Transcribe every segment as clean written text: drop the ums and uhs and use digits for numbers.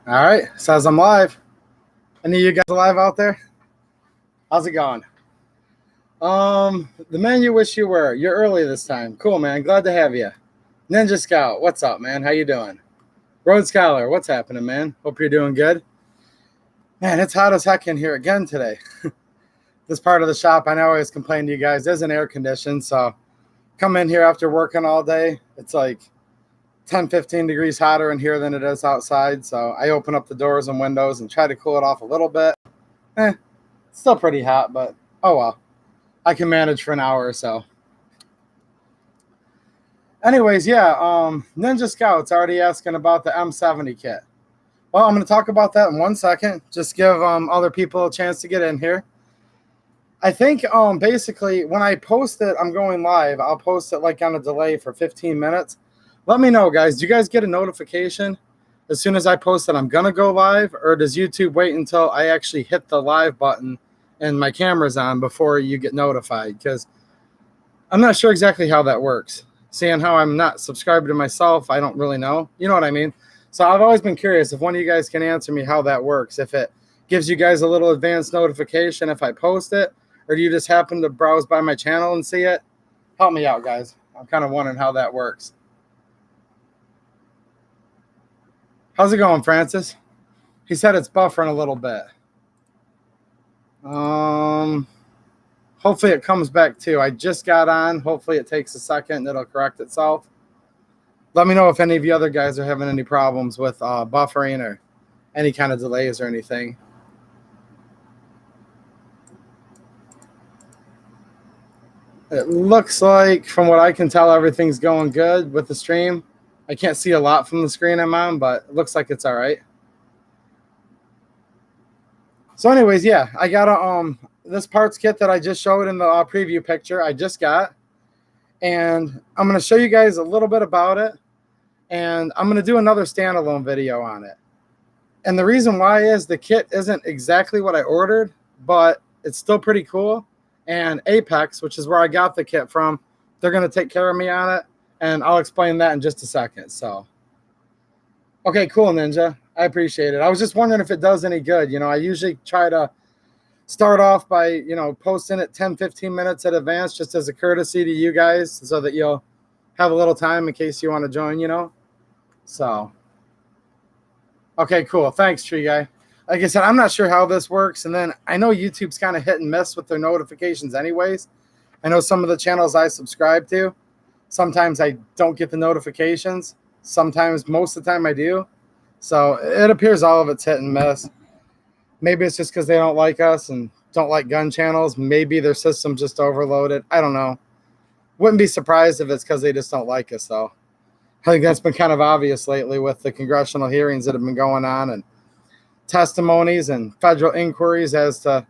All right, says I'm live. Any of you guys alive out there? How's it going? The man you wish you were. You're early this time. Cool, man. Glad to have you. Ninja Scout, what's up, man? How you doing? Road Scholar, what's happening, man? Hope you're doing good. Man, it's hot as heck in here again today. This part of the shop, I know I always complain to you guys, isn't air conditioned, so come in here after working all day. It's like 10, 15 degrees hotter in here than it is outside. So I open up the doors and windows and try to cool it off a little bit. Still pretty hot, but oh well. I can manage for an hour or so. Anyways, yeah, Ninja Scout's already asking about the M70 kit. Well, I'm going to talk about that in 1 second. Just give other people a chance to get in here. I think basically when I post it, I'm going live. I'll post it like on a delay for 15 minutes. Let me know, guys. Do you guys get a notification as soon as I post that I'm going to go live? Or does YouTube wait until I actually hit the live button and my camera's on before you get notified? Because I'm not sure exactly how that works. Seeing how I'm not subscribed to myself, I don't really know. You know what I mean? So I've always been curious if one of you guys can answer me how that works. If it gives you guys a little advanced notification if I post it, or do you just happen to browse by my channel and see it? Help me out, guys. I'm kind of wondering how that works. How's it going, Francis? He said it's buffering a little bit. Hopefully it comes back too. I just got on. Hopefully it takes a second and it'll correct itself. Let me know if any of you other guys are having any problems with buffering or any kind of delays or anything. It looks like, from what I can tell, everything's going good with the stream. I can't see a lot from the screen I'm on, but it looks like it's all right. So anyways, yeah, I got a this parts kit that I just showed in the preview picture. I just got, and I'm going to show you guys a little bit about it, and I'm going to do another standalone video on it. And the reason why is the kit isn't exactly what I ordered, but it's still pretty cool. And Apex, which is where I got the kit from, they're going to take care of me on it. And I'll explain that in just a second. So, okay, cool, Ninja. I appreciate it. I was just wondering if it does any good. You know, I usually try to start off by, you know, posting it 10, 15 minutes in advance just as a courtesy to you guys so that you'll have a little time in case you want to join, you know. So, okay, cool. Thanks, Tree Guy. Like I said, I'm not sure how this works. And then I know YouTube's kind of hit and miss with their notifications anyways. I know some of the channels I subscribe to, sometimes I don't get the notifications. Sometimes, most of the time I do. So it appears all of it's hit and miss. Maybe it's just because they don't like us and don't like gun channels. Maybe their system's just overloaded. I don't know. Wouldn't be surprised if it's because they just don't like us, though. I think that's been kind of obvious lately with the congressional hearings that have been going on and testimonies and federal inquiries as to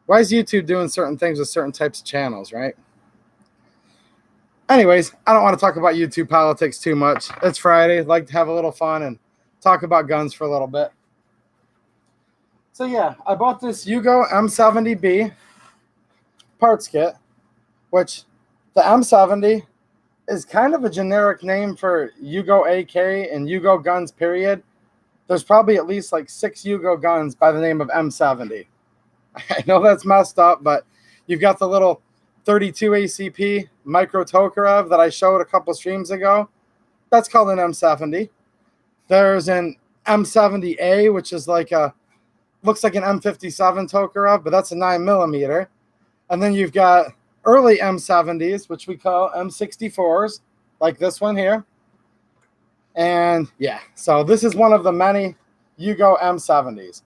why is YouTube doing certain things with certain types of channels, right? Anyways, I don't want to talk about YouTube politics too much. It's Friday. I'd like to have a little fun and talk about guns for a little bit. So yeah, I bought this Yugo M70B parts kit, which the M70 is kind of a generic name for Yugo AK and Yugo guns, period. There's probably at least like 6 Yugo guns by the name of M70. I know that's messed up, but you've got the little 32 ACP micro Tokarev that I showed a couple streams ago. That's called an M70. There's an M70A, which is like looks like an M57 Tokarev, but that's a 9mm. And then you've got early M70s, which we call M64s, like this one here. And yeah, so this is one of the many Yugo M70s.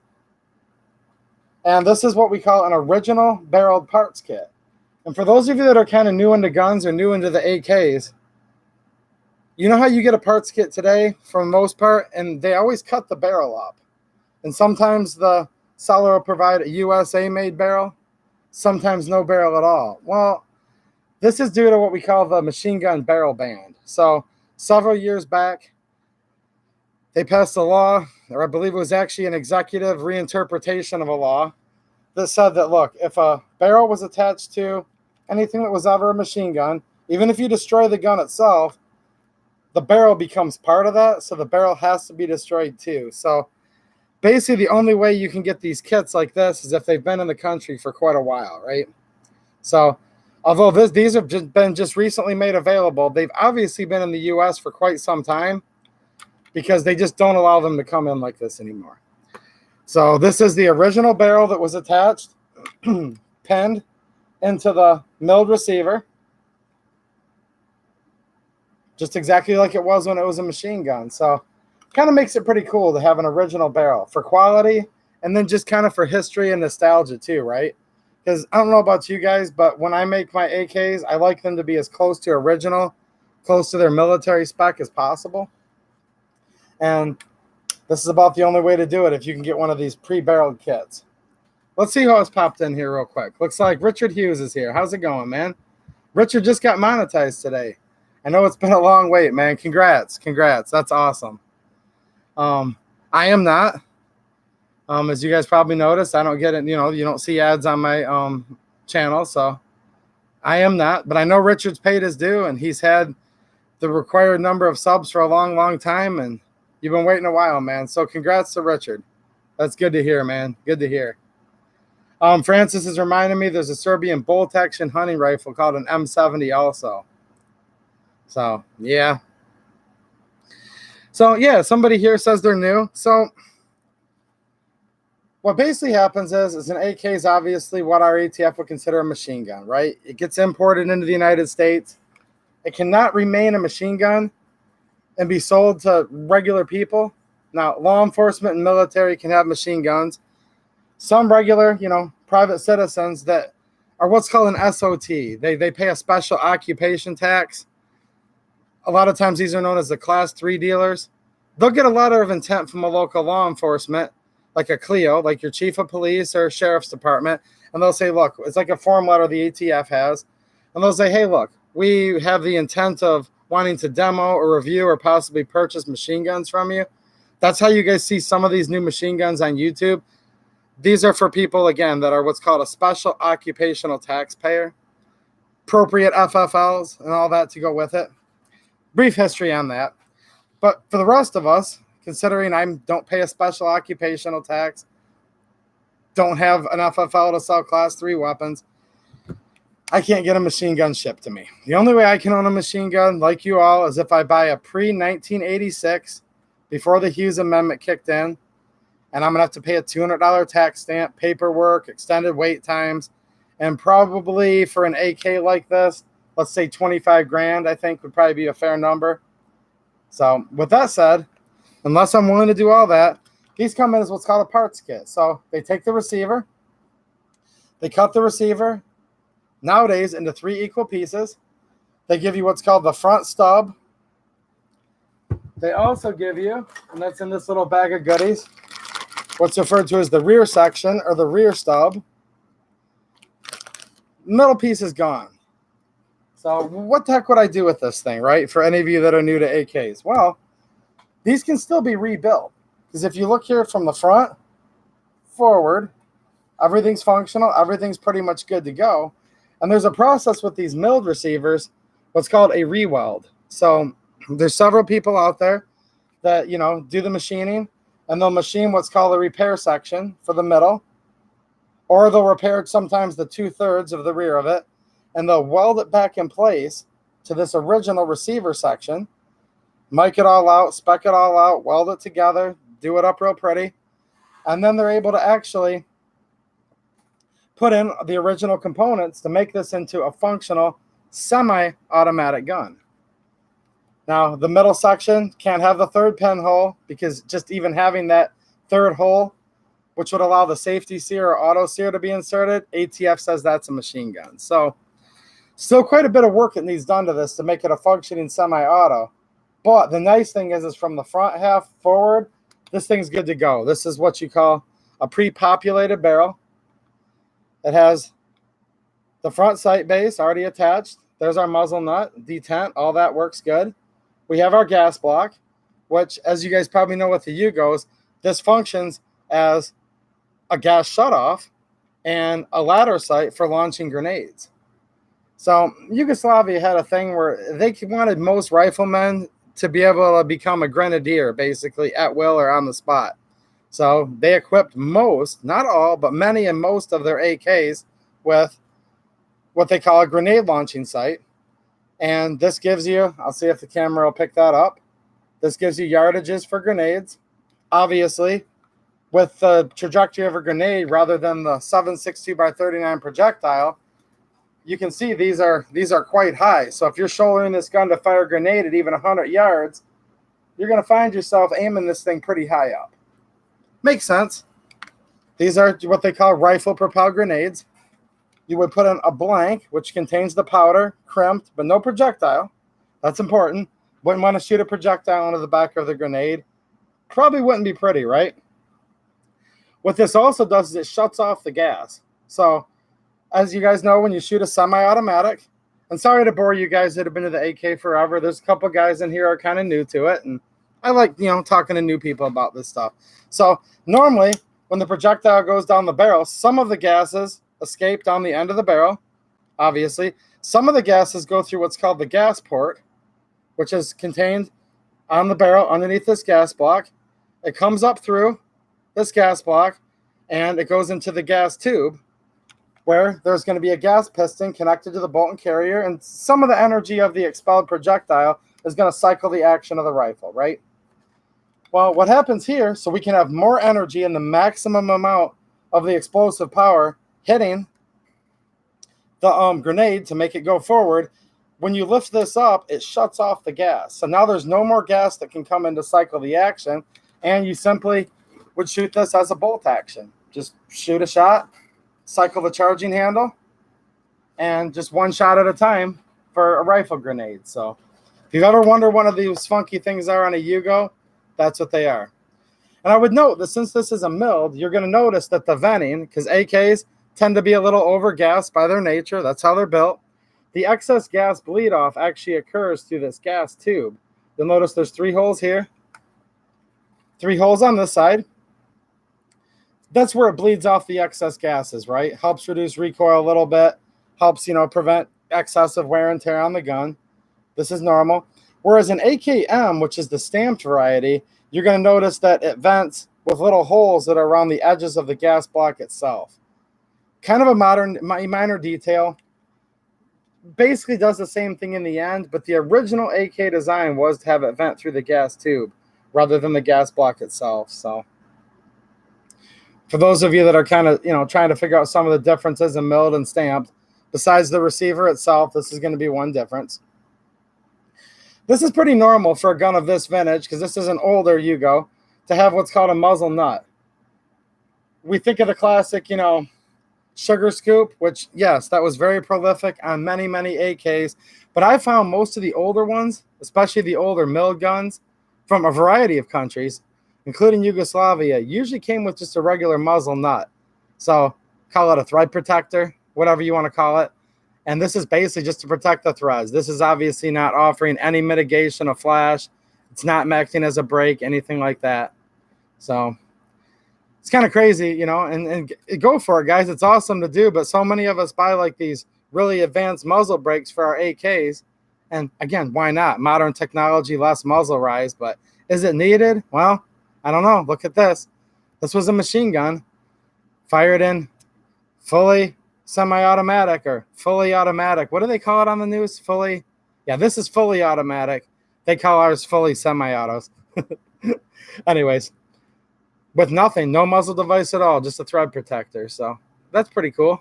And this is what we call an original barreled parts kit. And for those of you that are kind of new into guns or new into the AKs, you know how you get a parts kit today for the most part, and they always cut the barrel up. And sometimes the seller will provide a USA-made barrel, sometimes no barrel at all. Well, this is due to what we call the machine gun barrel ban. So several years back, they passed a law, or I believe it was actually an executive reinterpretation of a law, that said that, look, if a barrel was attached to anything that was ever a machine gun, even if you destroy the gun itself, the barrel becomes part of that, so the barrel has to be destroyed too. So basically the only way you can get these kits like this is if they've been in the country for quite a while, right? So although these have been just recently made available, they've obviously been in the US for quite some time because they just don't allow them to come in like this anymore. So this is the original barrel that was attached, pinned into the milled receiver, just exactly like it was when it was a machine gun. So kind of makes it pretty cool to have an original barrel for quality and then just kind of for history and nostalgia too, right? Because I don't know about you guys, but when I make my AKs, I like them to be as close to original, close to their military spec as possible. And this is about the only way to do it if you can get one of these pre-barreled kits. Let's see who it's popped in here real quick. Looks like Richard Hughes is here. How's it going, man? Richard just got monetized today. I know it's been a long wait, man. Congrats. That's awesome. I am not. As you guys probably noticed, I don't get it. You don't see ads on my channel, so I am not. But I know Richard's paid his due, and he's had the required number of subs for a long, long time, and you've been waiting a while, man. So congrats to Richard. That's good to hear, man. Good to hear. Francis is reminding me there's a Serbian bolt action hunting rifle called an M70 also. So, yeah. So, yeah, somebody here says they're new. So, what basically happens is an AK is obviously what our ATF would consider a machine gun, right? It gets imported into the United States. It cannot remain a machine gun and be sold to regular people. Now, law enforcement and military can have machine guns. Some regular, private citizens that are what's called an SOT. They pay a special occupation tax. A lot of times these are known as the Class 3 dealers. They'll get a letter of intent from a local law enforcement, like a CLEO, like your chief of police or sheriff's department, and they'll say, look, it's like a form letter the ATF has, and they'll say, hey, look, we have the intent of wanting to demo or review or possibly purchase machine guns from you. That's how you guys see some of these new machine guns on YouTube. These are for people, again, that are what's called a special occupational taxpayer, appropriate FFLs, and all that to go with it. Brief history on that. But for the rest of us, considering I don't pay a special occupational tax, don't have an FFL to sell Class 3 weapons, I can't get a machine gun shipped to me. The only way I can own a machine gun, like you all, is if I buy a pre-1986, before the Hughes Amendment kicked in, and I'm going to have to pay a $200 tax stamp, paperwork, extended wait times, and probably for an AK like this, let's say 25 grand, I think would probably be a fair number. So with that said, unless I'm willing to do all that, these come in as what's called a parts kit. So they take the receiver, they cut the receiver nowadays into 3 equal pieces. They give you what's called the front stub. They also give you, and that's in this little bag of goodies, what's referred to as the rear section or the rear stub. Middle piece is gone. So what the heck would I do with this thing, right? For any of you that are new to AKs. Well, these can still be rebuilt. Because if you look here from the front, forward, everything's functional. Everything's pretty much good to go. And there's a process with these milled receivers, what's called a re-weld. So there's several people out there that, do the machining. And they'll machine what's called a repair section for the middle. Or they'll repair sometimes the 2/3 of the rear of it. And they'll weld it back in place to this original receiver section, mic it all out, spec it all out, weld it together, do it up real pretty, and then they're able to actually put in the original components to make this into a functional semi-automatic gun. Now, the middle section can't have the 3rd pinhole because just even having that 3rd hole, which would allow the safety sear or auto sear to be inserted, ATF says that's a machine gun. So still quite a bit of work that needs done to this to make it a functioning semi-auto. But the nice thing is from the front half forward, this thing's good to go. This is what you call a pre-populated barrel. It has the front sight base already attached. There's our muzzle nut, detent, all that works good. We have our gas block, which, as you guys probably know with the Yugos, this functions as a gas shutoff and a ladder sight for launching grenades. So Yugoslavia had a thing where they wanted most riflemen to be able to become a grenadier, basically, at will or on the spot. So they equipped most, not all, but many and most of their AKs with what they call a grenade launching sight. And this gives you, I'll see if the camera will pick that up. This gives you yardages for grenades. Obviously, with the trajectory of a grenade rather than the 7.62 by 39 projectile, you can see these are quite high. So if you're shouldering this gun to fire a grenade at even 100 yards, you're going to find yourself aiming this thing pretty high up. Makes sense. These are what they call rifle propelled grenades. You would put in a blank, which contains the powder, crimped, but no projectile. That's important. Wouldn't want to shoot a projectile into the back of the grenade. Probably wouldn't be pretty, right? What this also does is it shuts off the gas. So, as you guys know, when you shoot a semi-automatic, and sorry to bore you guys that have been to the AK forever, there's a couple guys in here are kind of new to it, and I like, talking to new people about this stuff. So, normally, when the projectile goes down the barrel, some of the gases escape down the end of the barrel, obviously. Some of the gases go through what's called the gas port, which is contained on the barrel underneath this gas block. It comes up through this gas block, and it goes into the gas tube, where there's going to be a gas piston connected to the bolt and carrier, and some of the energy of the expelled projectile is going to cycle the action of the rifle, right? Well, what happens here, so we can have more energy and the maximum amount of the explosive power hitting the grenade to make it go forward, when you lift this up, it shuts off the gas. So now there's no more gas that can come in to cycle the action, and you simply would shoot this as a bolt action. Just shoot a shot, cycle the charging handle, and just one shot at a time for a rifle grenade. So if you've ever wondered what one of these funky things are on a Yugo, that's what they are. And I would note that since this is a milled, you're going to notice that the venting, because AKs tend to be a little over-gassed by their nature. That's how they're built. The excess gas bleed-off actually occurs through this gas tube. You'll notice there's 3 holes here, 3 holes on this side. That's where it bleeds off the excess gases, right? Helps reduce recoil a little bit, helps, prevent excessive wear and tear on the gun. This is normal. Whereas an AKM, which is the stamped variety, you're going to notice that it vents with little holes that are around the edges of the gas block itself. Kind of a minor detail. Basically does the same thing in the end, but the original AK design was to have it vent through the gas tube rather than the gas block itself. So for those of you that are kind of, trying to figure out some of the differences in milled and stamped, besides the receiver itself, this is going to be one difference. This is pretty normal for a gun of this vintage, because this is an older Yugo, to have what's called a muzzle nut. We think of the classic, sugar scoop, which, yes, that was very prolific on many, many AKs. But I found most of the older ones, especially the older milled guns from a variety of countries, including Yugoslavia, usually came with just a regular muzzle nut. So call it a thread protector, whatever you want to call it. And this is basically just to protect the threads. This is obviously not offering any mitigation of flash. It's not acting as a brake, anything like that. So it's kind of crazy, and go for it, guys. It's awesome to do, but so many of us buy like these really advanced muzzle brakes for our AKs. And again, why not? Modern technology, less muzzle rise, but is it needed? Well, I don't know. Look at this. This was a machine gun fired in fully semi-automatic or fully automatic. What do they call it on the news? Fully? Yeah, this is fully automatic. They call ours fully semi-autos. Anyways, with nothing, no muzzle device at all, just a thread protector. So that's pretty cool.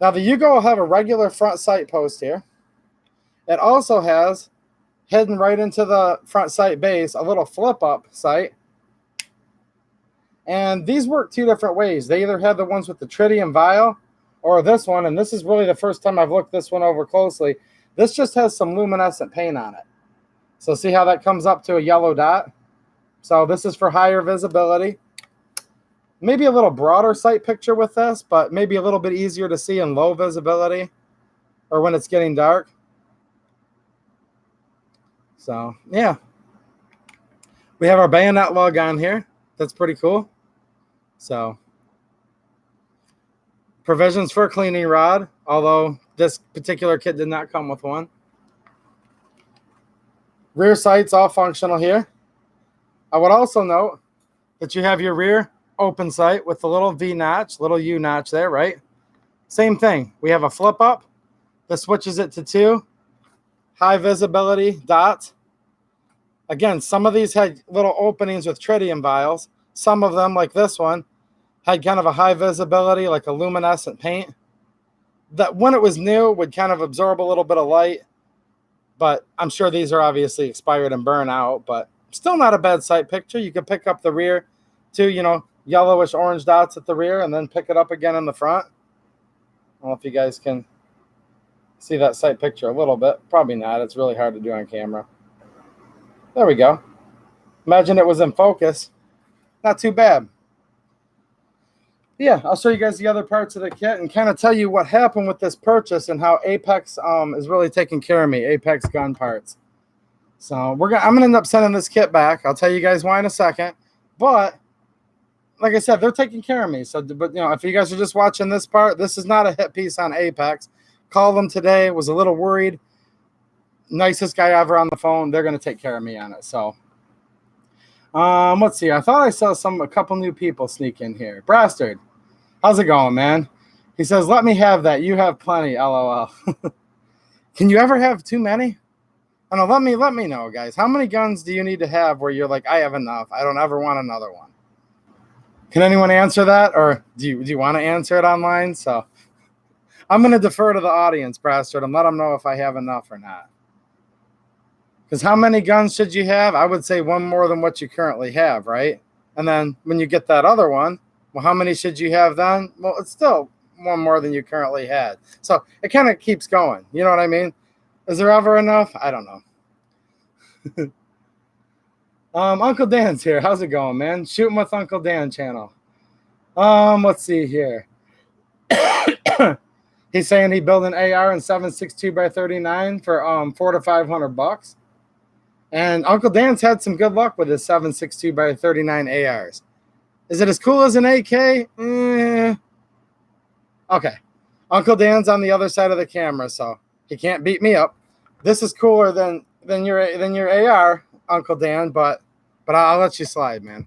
Now the Yugo will have a regular front sight post here. It also has, hidden right into the front sight base, a little flip-up sight. And these work 2 different ways. They either have the ones with the tritium vial or this one, and this is really the first time I've looked this one over closely. This just has some luminescent paint on it. So see how that comes up to a yellow dot? So this is for higher visibility. Maybe a little broader sight picture with this, but maybe a little bit easier to see in low visibility or when it's getting dark. So, yeah. We have our bayonet lug on here. That's pretty cool. So, provisions for a cleaning rod, although this particular kit did not come with one. Rear sights all functional here. I would also note that you have your rear open sight with the little V notch, little U notch there, right? Same thing. We have a flip up that switches it to 2 high visibility dots. Again, some of these had little openings with tritium vials. Some of them, like this one, had kind of a high visibility, like a luminescent paint. That when it was new would kind of absorb a little bit of light. But I'm sure these are obviously expired and burn out, but still not a bad sight picture. You can pick up the rear 2, yellowish orange dots at the rear and then pick it up again in the front. I don't know if you guys can see that sight picture a little bit. Probably not. It's really hard to do on camera. There we go. Imagine it was in focus. Not too bad. Yeah, I'll show you guys the other parts of the kit and kind of tell you what happened with this purchase and how Apex is really taking care of me, Apex gun parts. So I'm gonna end up sending this kit back. I'll tell you guys why in a second. But like I said, they're taking care of me. So, but if you guys are just watching this part, this is not a hit piece on Apex. Called them today, was a little worried. Nicest guy ever on the phone. They're gonna take care of me on it. So let's see. I thought I saw a couple new people sneak in here. Brastard, how's it going, man? He says, let me have that. You have plenty, LOL. Can you ever have too many? I don't know. Let me know, guys. How many guns do you need to have where you're like, I have enough. I don't ever want another one. Can anyone answer that? Or do you want to answer it online? So I'm going to defer to the audience, Brastard, and let them know if I have enough or not. Because how many guns should you have? I would say one more than what you currently have, right? And then when you get that other one, well, how many should you have then? Well, it's still one more than you currently had. So it kind of keeps going. You know what I mean? Is there ever enough? I don't know. Uncle Dan's here. How's it going, man? Shooting with Uncle Dan channel. Let's see here. He's saying he built an AR in 7.62x39 for $400 to $500. And Uncle Dan's had some good luck with his 7.62x39 ARs. Is it as cool as an AK? Okay. Uncle Dan's on the other side of the camera, so he can't beat me up. This is cooler than your AR, Uncle Dan, but I'll let you slide, man.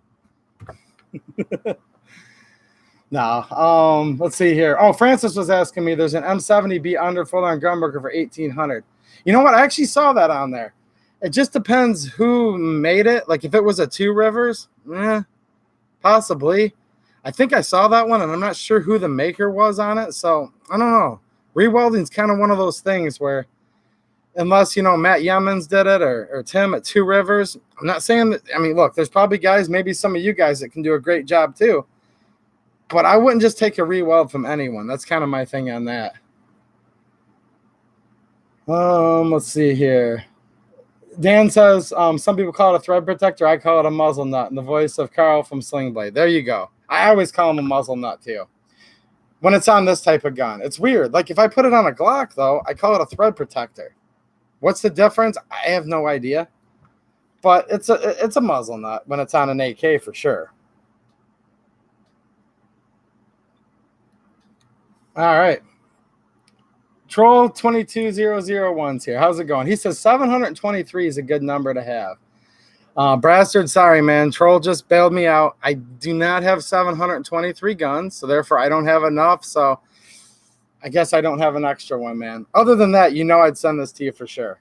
No. Let's see here. Oh, Francis was asking me. There's an M70B underfoot on Gunbroker for $1,800. You know what? I actually saw that on there. It just depends who made it. Like if it was a Two Rivers, possibly. I think I saw that one, and I'm not sure who the maker was on it. So I don't know. Rewelding is kind of one of those things where, unless Matt Yemens did it or Tim at Two Rivers, I'm not saying that. I mean, look, there's probably guys, maybe some of you guys that can do a great job too. But I wouldn't just take a reweld from anyone. That's kind of my thing on that. Let's see here. Dan says, some people call it a thread protector. I call it a muzzle nut in the voice of Carl from Sling Blade. There you go. I always call him a muzzle nut too. When it's on this type of gun. It's weird. Like if I put it on a Glock, though, I call it a thread protector. What's the difference? I have no idea. But it's a muzzle nut when it's on an AK for sure. All right. Troll 22001's here. How's it going? He says 723 is a good number to have. Brastard, sorry, man. Troll just bailed me out. I do not have 723 guns, so therefore I don't have enough. So I guess I don't have an extra one, man. Other than that, I'd send this to you for sure.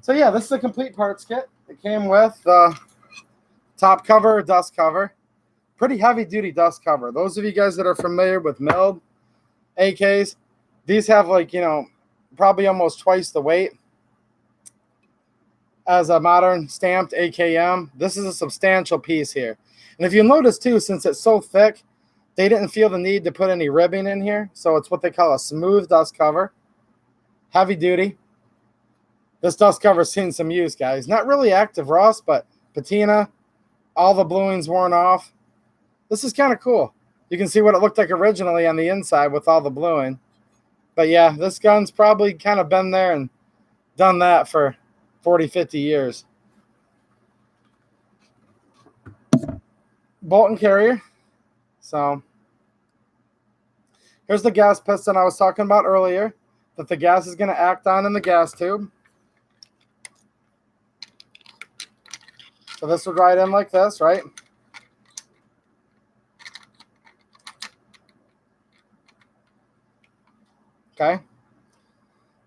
So yeah, this is a complete parts kit. It came with the top cover, dust cover. Pretty heavy-duty dust cover. Those of you guys that are familiar with milled AKs, these have probably almost twice the weight as a modern stamped AKM. This is a substantial piece here. And if you notice too, since it's so thick, they didn't feel the need to put any ribbing in here. So it's what they call a smooth dust cover. Heavy duty. This dust cover's seen some use, guys. Not really active rust, but patina, all the bluing's worn off. This is kind of cool. You can see what it looked like originally on the inside with all the bluing. But yeah, this gun's probably kind of been there and done that for 40, 50 years. Bolt and carrier. So here's the gas piston I was talking about earlier that the gas is going to act on in the gas tube. So this would ride in like this, right? Okay.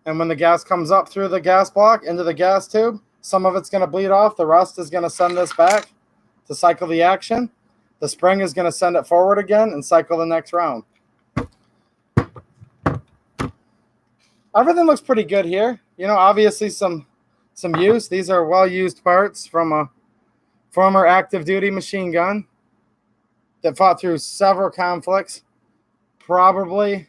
And when the gas comes up through the gas block into the gas tube, some of it's going to bleed off. The rust is going to send this back to cycle the action. The spring is going to send it forward again and cycle the next round. Everything looks pretty good here. You know, obviously some use. These are well-used parts from a former active duty machine gun that fought through several conflicts. Probably,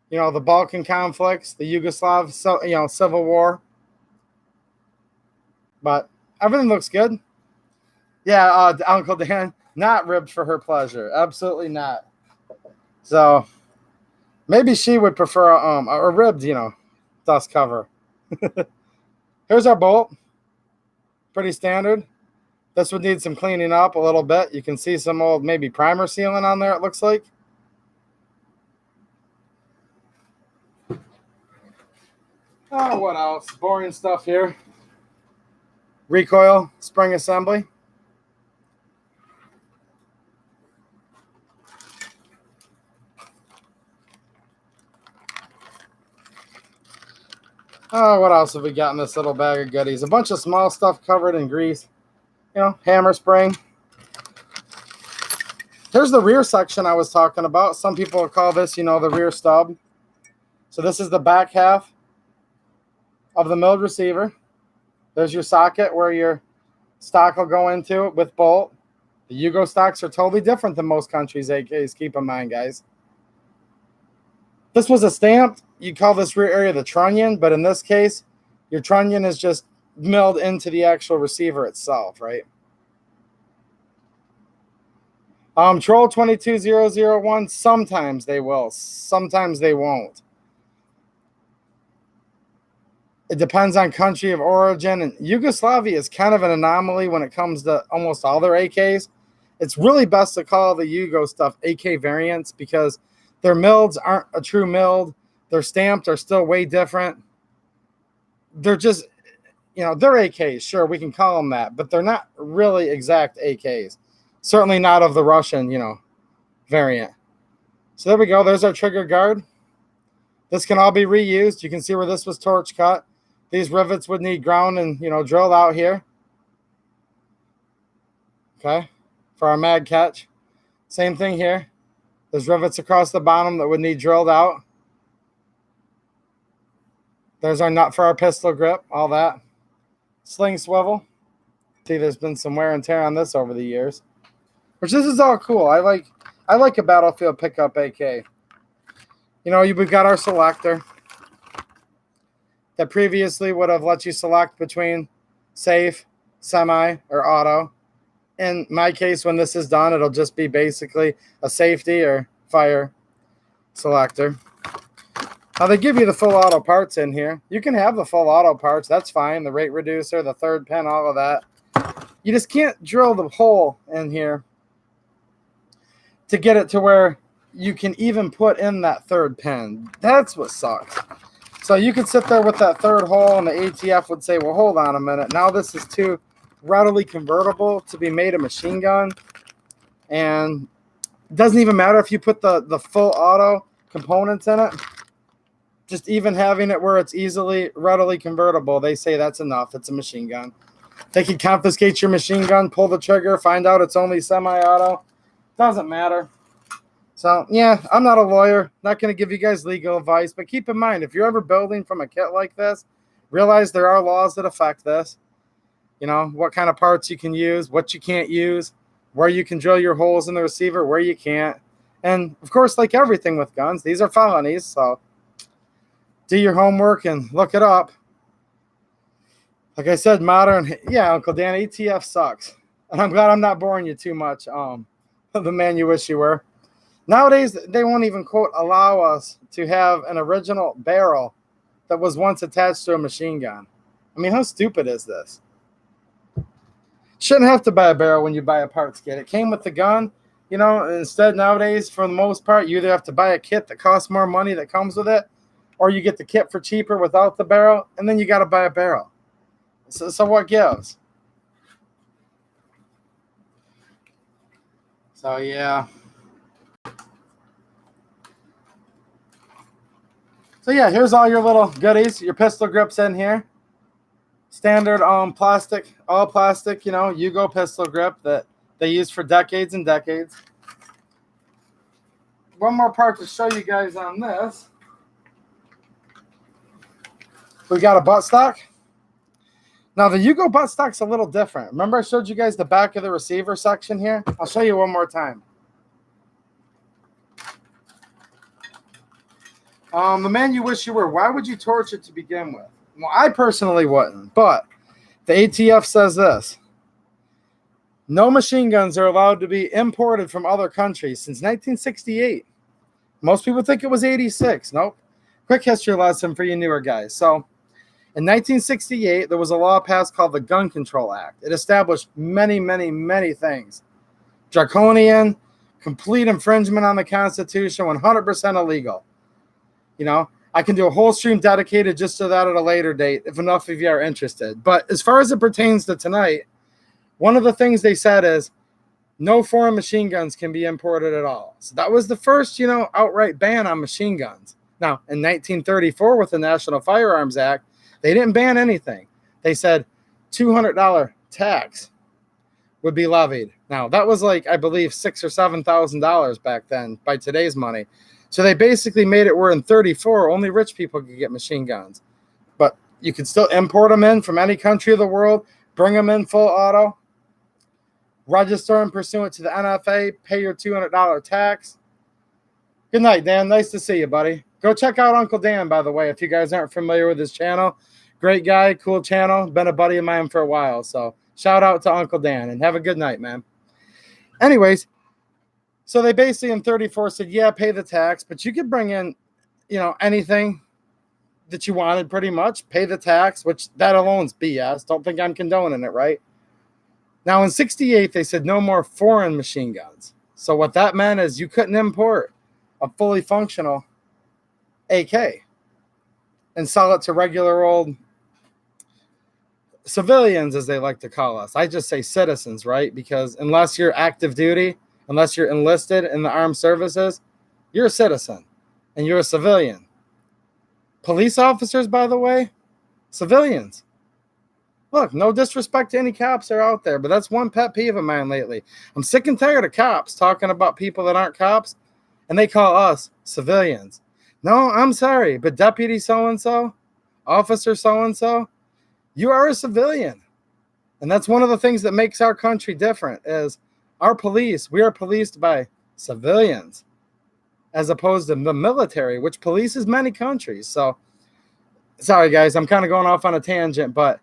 you know, the Balkan conflicts, the Yugoslav, Civil War. But everything looks good. Yeah, Uncle Dan, not ribbed for her pleasure. Absolutely not. So maybe she would prefer a ribbed, you know, dust cover. Here's our bolt. Pretty standard. This would need some cleaning up a little bit. You can see some old maybe primer sealing on there, it looks like. Oh, what else? Boring stuff here. Recoil, spring assembly. Oh, what else have we got in this little bag of goodies? A bunch of small stuff covered in grease. You know, hammer spring. Here's the rear section I was talking about. Some people call this, you know, the rear stub. So this is the back half of the milled receiver. There's your socket where your stock will go into with bolt. The Yugo stocks are totally different than most countries' AKs. Keep in mind, guys. This was a stamped. You call this rear area the trunnion, but in this case, your trunnion is just milled into the actual receiver itself, right? Troll 22001, sometimes they will, sometimes they won't. It depends on country of origin, and Yugoslavia is kind of an anomaly when it comes to almost all their AKs. It's really best to call the Yugo stuff AK variants because their milds aren't a true mild. Their stamped are still way different. They're just, you know, they're AKs. Sure, we can call them that, but they're not really exact AKs. Certainly not of the Russian, you know, variant. So there we go. There's our trigger guard. This can all be reused. You can see where this was torch cut. These rivets would need ground and, you know, drilled out here. Okay, for our mag catch. Same thing here. There's rivets across the bottom that would need drilled out. There's our nut for our pistol grip, all that. Sling swivel. See, there's been some wear and tear on this over the years. Which this is all cool. I like a battlefield pickup AK. You know, we've got our selector that previously would have let you select between safe, semi, or auto. In my case, when this is done, it'll just be basically a safety or fire selector. Now, they give you the full auto parts in here. You can have the full auto parts. That's fine. The rate reducer, the third pin, all of that. You just can't drill the hole in here to get it to where you can even put in that third pin. That's what sucks. So you could sit there with that third hole, and the ATF would say, well, hold on a minute. Now this is too readily convertible to be made a machine gun. And it doesn't even matter if you put the full auto components in it. Just even having it where it's readily convertible, they say that's enough. It's a machine gun. They can confiscate your machine gun, pull the trigger, find out it's only semi-auto. Doesn't matter. So, yeah, I'm not a lawyer. Not going to give you guys legal advice. But keep in mind, if you're ever building from a kit like this, realize there are laws that affect this. You know, what kind of parts you can use, what you can't use, where you can drill your holes in the receiver, where you can't. And, of course, like everything with guns, these are felonies. So do your homework and look it up. Like I said, modern, yeah, Uncle Dan, ATF sucks. And I'm glad I'm not boring you too much. The man you wish you were. Nowadays, they won't even, quote, allow us to have an original barrel that was once attached to a machine gun. I mean, how stupid is this? Shouldn't have to buy a barrel when you buy a parts kit. It came with the gun. You know, instead, nowadays, for the most part, you either have to buy a kit that costs more money that comes with it, or you get the kit for cheaper without the barrel, and then you got to buy a barrel. So what gives? So yeah. So yeah, here's all your little goodies. Your pistol grips in here. Standard plastic, all plastic, you know, Yugo pistol grip that they use for decades and decades. One more part to show you guys on this. We got a buttstock. Now the Yugo buttstock's a little different. Remember I showed you guys the back of the receiver section here? I'll show you one more time. The man you wish you were. Why would you torch it to begin with? Well, I personally wouldn't, but the ATF says this. No machine guns are allowed to be imported from other countries since 1968. Most people think it was 86. Nope. Quick history lesson for you newer guys. So in 1968, there was a law passed called the Gun Control Act. It established many, many, many things. Draconian, complete infringement on the Constitution, 100% illegal. You know, I can do a whole stream dedicated just to that at a later date if enough of you are interested. But as far as it pertains to tonight, one of the things they said is no foreign machine guns can be imported at all. So that was the first, you know, outright ban on machine guns. Now, in 1934 with the National Firearms Act, they didn't ban anything. They said $200 tax would be levied. Now, that was like, I believe, $6,000 or $7,000 back then by today's money. So they basically made it where in 34, only rich people could get machine guns. But you could still import them in from any country of the world, bring them in full auto, register them pursuant to the NFA, pay your $200 tax. Good night, Dan. Nice to see you, buddy. Go check out Uncle Dan, by the way, if you guys aren't familiar with his channel. Great guy, cool channel. Been a buddy of mine for a while. So shout out to Uncle Dan and have a good night, man. Anyways, so they basically in 34 said, yeah, pay the tax, but you could bring in, you know, anything that you wanted pretty much, pay the tax, which that alone's BS. Don't think I'm condoning it, right? Now in 68, they said no more foreign machine guns. So what that meant is you couldn't import a fully functional AK and sell it to regular old civilians, as they like to call us. I just say citizens, right? Because unless you're active duty, unless you're enlisted in the armed services, you're a citizen and you're a civilian. Police officers, by the way, civilians. Look, no disrespect to any cops that are out there, but that's one pet peeve of mine lately. I'm sick and tired of cops talking about people that aren't cops, and they call us civilians. No, I'm sorry, but deputy so-and-so, officer so-and-so, you are a civilian. And that's one of the things that makes our country different is our police, we are policed by civilians as opposed to the military, which polices many countries. So, sorry, guys, I'm kind of going off on a tangent, but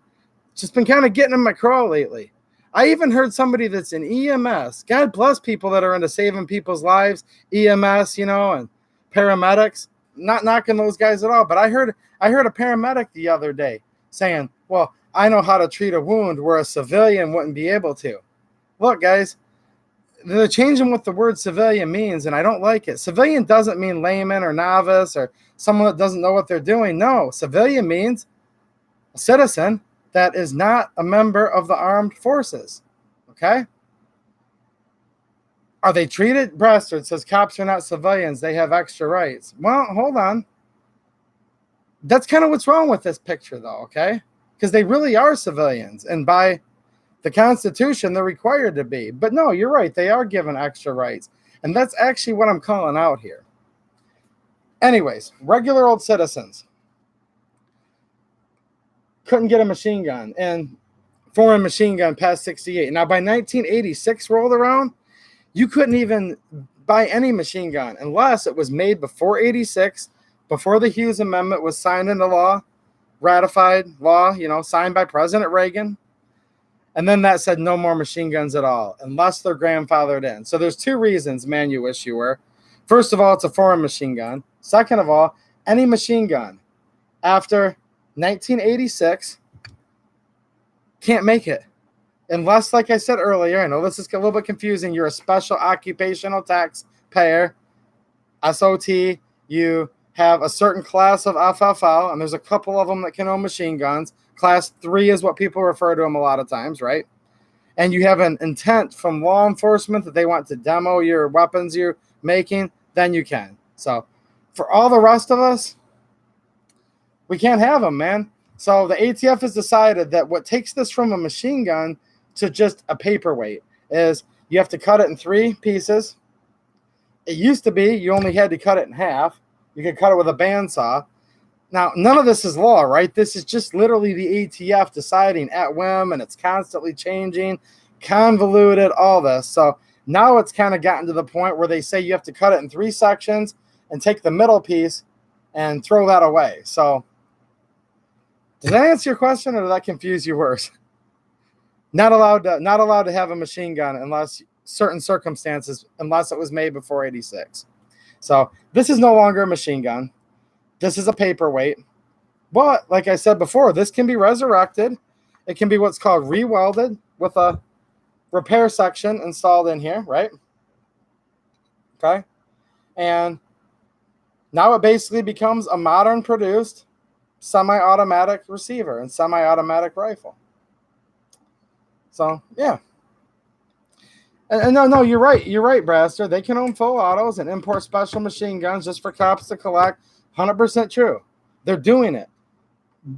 just been kind of getting in my craw lately. I even heard somebody that's in EMS. God bless people that are into saving people's lives, EMS, you know, and paramedics. Not knocking those guys at all, but I heard a paramedic the other day saying, well, I know how to treat a wound where a civilian wouldn't be able to. Look, guys, they're changing what the word civilian means, and I don't like it. Civilian doesn't mean layman or novice or someone that doesn't know what they're doing. No, civilian means a citizen that is not a member of the armed forces. Okay? Are they treated? Brester, it says cops are not civilians. They have extra rights. Well, hold on. That's kind of what's wrong with this picture, though, okay? Because they really are civilians, and by the Constitution, they're required to be. But no, you're right. They are given extra rights. And that's actually what I'm calling out here. Anyways, regular old citizens couldn't get a machine gun, and foreign machine gun past 68. Now, by 1986 rolled around, you couldn't even buy any machine gun unless it was made before 86, before the Hughes Amendment was signed into law, ratified law, you know, signed by President Reagan. And then that said no more machine guns at all, unless they're grandfathered in. So there's two reasons, man, you wish you were. First of all, it's a foreign machine gun. Second of all, any machine gun after 1986 can't make it. Unless, like I said earlier, I know this is a little bit confusing, you're a special occupational taxpayer, SOT, you have a certain class of FFL, and there's a couple of them that can own machine guns. Class 3 is what people refer to them a lot of times, right? and you have an intent from law enforcement that they want to demo your weapons you're making, then you can. So for all the rest of us, we can't have them, man. So the ATF has decided that what takes this from a machine gun to just a paperweight is you have to cut it in 3 pieces. It used to be you only had to cut it in half. You could cut it with a bandsaw. Now, none of this is law, right? This is just literally the ATF deciding at whim, and it's constantly changing, convoluted, all this. So now it's kind of gotten to the point where they say you have to cut it in 3 sections and take the middle piece and throw that away. So did that answer your question, or did that confuse you worse? Not allowed to have a machine gun unless certain circumstances, unless it was made before 86. So this is no longer a machine gun. This is a paperweight. But like I said before, this can be resurrected. It can be what's called re-welded with a repair section installed in here, right? Okay. And now it basically becomes a modern produced semi-automatic receiver and semi-automatic rifle. So, yeah. And no, you're right. You're right, Braster. They can own full autos and import special machine guns just for cops to collect. 100% true. They're doing it.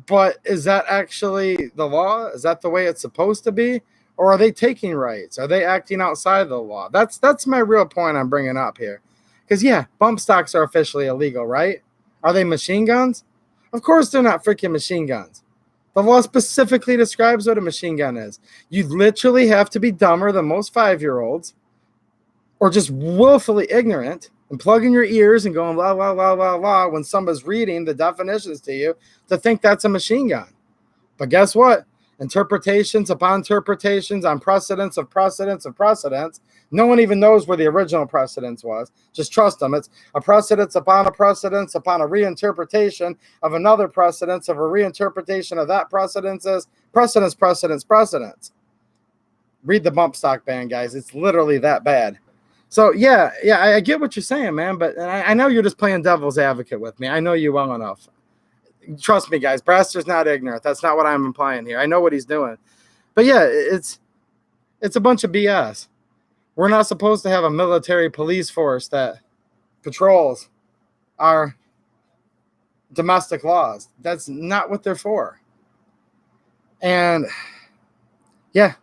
But is that actually the law? Is that the way it's supposed to be? Or are they taking rights? Are they acting outside the law? That's my real point I'm bringing up here. Because, yeah, bump stocks are officially illegal, right? Are they machine guns? Of course they're not freaking machine guns. The law specifically describes what a machine gun is. You literally have to be dumber than most 5-year-olds or just willfully ignorant and plugging your ears and going la, la, la, la, la when somebody's reading the definitions to you to think that's a machine gun. But guess what? Interpretations upon interpretations on precedents of precedents of precedents. No one even knows where the original precedence was. Just trust them. It's a precedence upon a reinterpretation of another precedence of a reinterpretation of that precedence's precedence. Read the bump stock ban, guys. It's literally that bad. So, yeah, I get what you're saying, man. But I know you're just playing devil's advocate with me. I know you well enough. Trust me, guys. Braster's not ignorant. That's not what I'm implying here. I know what he's doing. But, yeah, it's a bunch of BS. We're not supposed to have a military police force that patrols our domestic laws. That's not what they're for. And, yeah.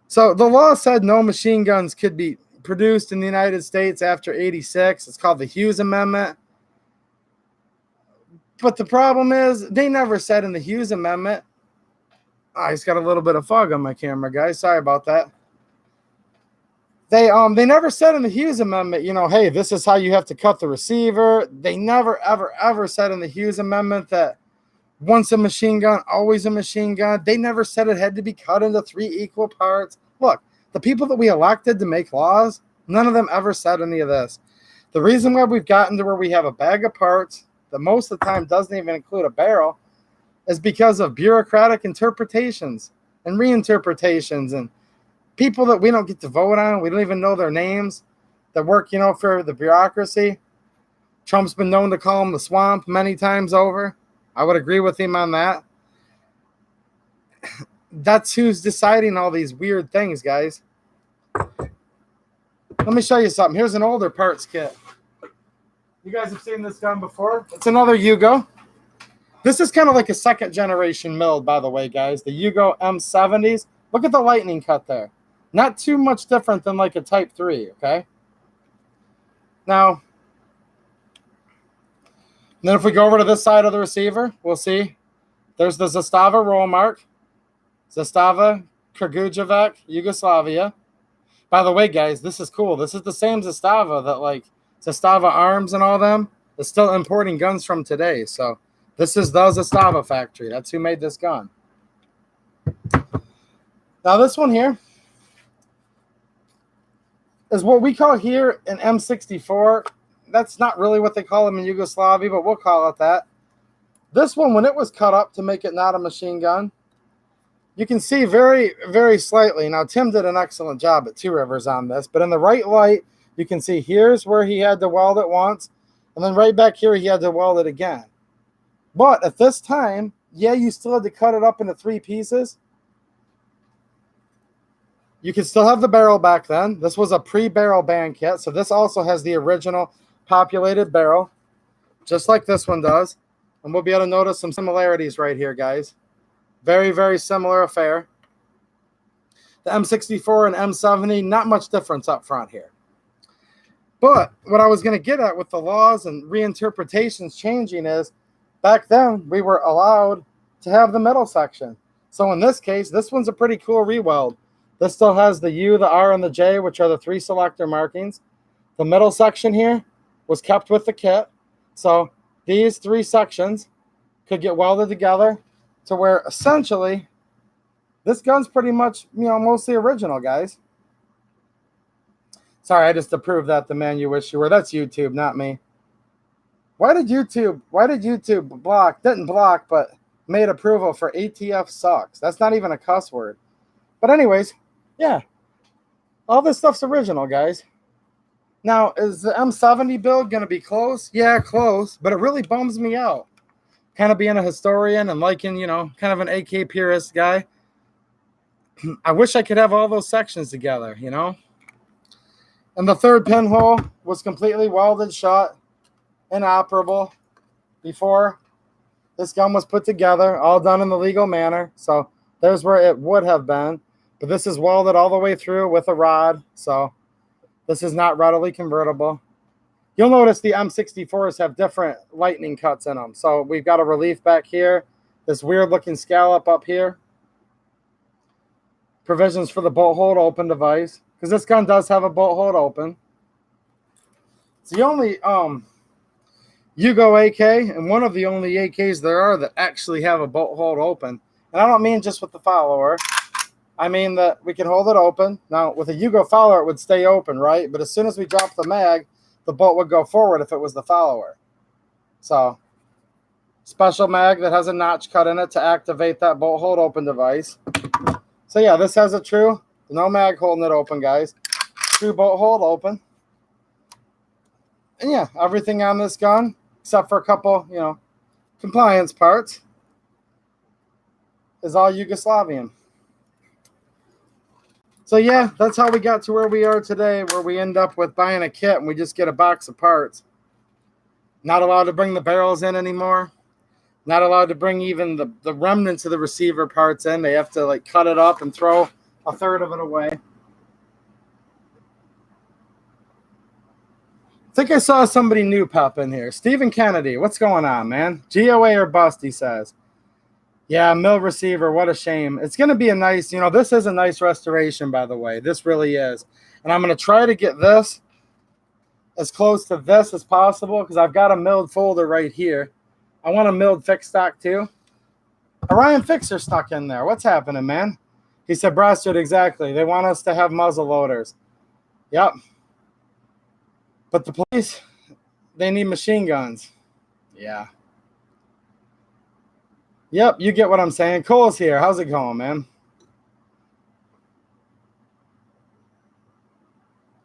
So the law said no machine guns could be produced in the United States after 86. It's called the Hughes Amendment. But the problem is they never said in the Hughes Amendment. I just got a little bit of fog on my camera, guys. Sorry about that. They never said in the Hughes Amendment, hey, this is how you have to cut the receiver. They never, ever, ever said in the Hughes Amendment that once a machine gun, always a machine gun. They never said it had to be cut into 3 equal parts. Look, the people that we elected to make laws, none of them ever said any of this. The reason why we've gotten to where we have a bag of parts that most of the time doesn't even include a barrel is because of bureaucratic interpretations and reinterpretations and people that we don't get to vote on. We don't even know their names that work, for the bureaucracy. Trump's been known to call them the swamp many times over. I would agree with him on that. That's who's deciding all these weird things, guys. Let me show you something. Here's an older parts kit. You guys have seen this gun before. It's another Yugo. This is kind of like a second generation milled, by the way, guys. The Yugo M70s. Look at the lightning cut there. Not too much different than like a Type 3, okay? Now, then if we go over to this side of the receiver, we'll see there's the Zastava roll mark. Zastava, Kragujevac, Yugoslavia. By the way, guys, this is cool. This is the same Zastava that like Zastava Arms and all them is still importing guns from today. So this is the Zastava factory. That's who made this gun. Now this one here is what we call here an M64. That's not really what they call them in Yugoslavia, but we'll call it that. This one, when it was cut up to make it not a machine gun, you can see very, very slightly. Now, Tim did an excellent job at Two Rivers on this, but in the right light, you can see here's where he had to weld it once, and then right back here, he had to weld it again. But at this time, yeah, you still had to cut it up into 3 pieces. You can still have the barrel back then. This was a pre-barrel band kit, so this also has the original populated barrel, just like this one does. And we'll be able to notice some similarities right here, guys. Very, very similar affair. The M64 and M70, not much difference up front here. But what I was going to get at with the laws and reinterpretations changing is, back then, we were allowed to have the middle section. So in this case, this one's a pretty cool re-weld. This still has the U, the R, and the J, which are the 3 selector markings. The middle section here was kept with the kit. So these 3 sections could get welded together to where essentially this gun's pretty much, mostly original, guys. Sorry, I just approved that the man you wish you were. That's YouTube, not me. Why did YouTube block, didn't block, but made approval for ATF sucks? That's not even a cuss word. But anyways, yeah. All this stuff's original, guys. Now, is the M70 build going to be close? Yeah, close, but it really bums me out. Kind of being a historian and liking, kind of an AK purist guy. I wish I could have all those sections together, And the third pinhole was completely welded shut, inoperable, before this gun was put together, all done in the legal manner. So there's where it would have been. But this is welded all the way through with a rod. So this is not readily convertible. You'll notice the M64s have different lightning cuts in them. So we've got a relief back here, this weird looking scallop up here. Provisions for the bolt hold open device, because this gun does have a bolt hold open. It's the only Yugo AK and one of the only AKs there are that actually have a bolt hold open. And I don't mean just with the follower. I mean that we can hold it open. Now, with a Yugo follower, it would stay open, right? But as soon as we drop the mag, the bolt would go forward if it was the follower. So, special mag that has a notch cut in it to activate that bolt hold open device. So yeah, this has a true, no mag holding it open, guys. True bolt hold open. And yeah, everything on this gun, except for a couple, compliance parts, is all Yugoslavian. So yeah, that's how we got to where we are today, where we end up with buying a kit and we just get a box of parts. Not allowed to bring the barrels in anymore. Not allowed to bring even the remnants of the receiver parts in. They have to cut it up and throw a third of it away. I think I saw somebody new pop in here. Stephen Kennedy, what's going on, man? GOA or bust, he says. Yeah, mill receiver, what a shame. It's going to be a nice, this is a nice restoration, by the way. This really is. And I'm going to try to get this as close to this as possible because I've got a milled folder right here. I want a milled fix stock too. Orion Fixer stuck in there. What's happening, man? He said, Brastard, exactly. They want us to have muzzle loaders. Yep. But the police, they need machine guns. Yeah. Yep, you get what I'm saying. Cole's here. How's it going, man?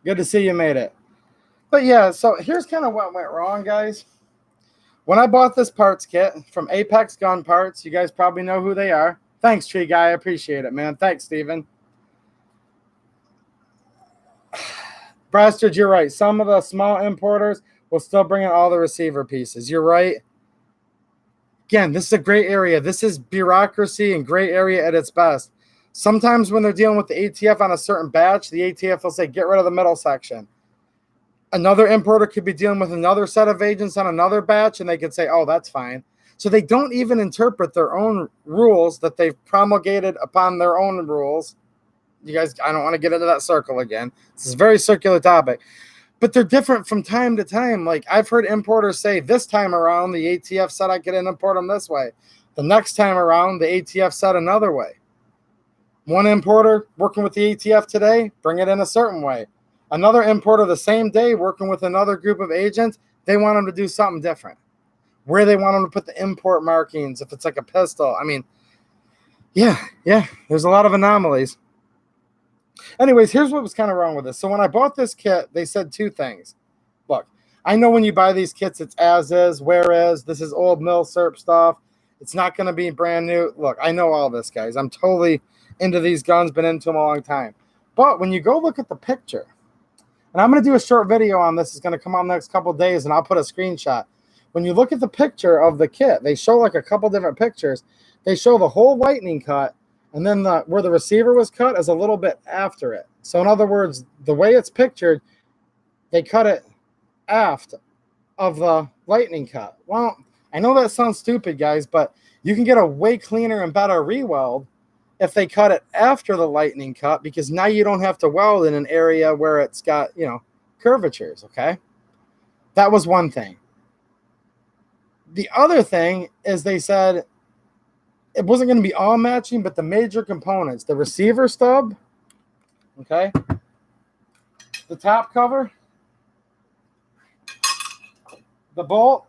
Good to see you made it. But yeah, so here's kind of what went wrong, guys. When I bought this parts kit from Apex Gun Parts, you guys probably know who they are. Thanks, Tree Guy. I appreciate it, man. Thanks, Steven. Brastard, you're right. Some of the small importers will still bring in all the receiver pieces. You're right. Again, this is a gray area. This is bureaucracy and gray area at its best. Sometimes when they're dealing with the ATF on a certain batch, the ATF will say, get rid of the middle section. Another importer could be dealing with another set of agents on another batch, and they could say, oh, that's fine. So they don't even interpret their own rules that they've promulgated upon their own rules. You guys, I don't want to get into that circle again. This is a very circular topic. But they're different from time to time. I've heard importers say, this time around, the ATF said I could import them this way. The next time around, the ATF said another way. One importer working with the ATF today, bring it in a certain way. Another importer the same day working with another group of agents, they want them to do something different. Where they want them to put the import markings, if it's like a pistol. I mean, yeah, there's a lot of anomalies. Anyways, here's what was kind of wrong with this. So when I bought this kit, they said two things. Look, I know when you buy these kits, it's as is, where is, this is old mill SERP stuff. It's not going to be brand new. Look, I know all this, guys. I'm totally into these guns, been into them a long time. But when you go look at the picture, and I'm going to do a short video on this, it's going to come out in the next couple of days, and I'll put a screenshot. When you look at the picture of the kit, they show like a couple different pictures. They show the whole lightning cut, and then where the receiver was cut is a little bit after it. So in other words, the way it's pictured, they cut it aft of the lightning cut. Well, I know that sounds stupid, guys, but you can get a way cleaner and better re-weld if they cut it after the lightning cut, because now you don't have to weld in an area where it's got, you know, curvatures, okay? That was one thing. The other thing is they said it wasn't going to be all matching, but the major components, the receiver stub, okay, the top cover, the bolt,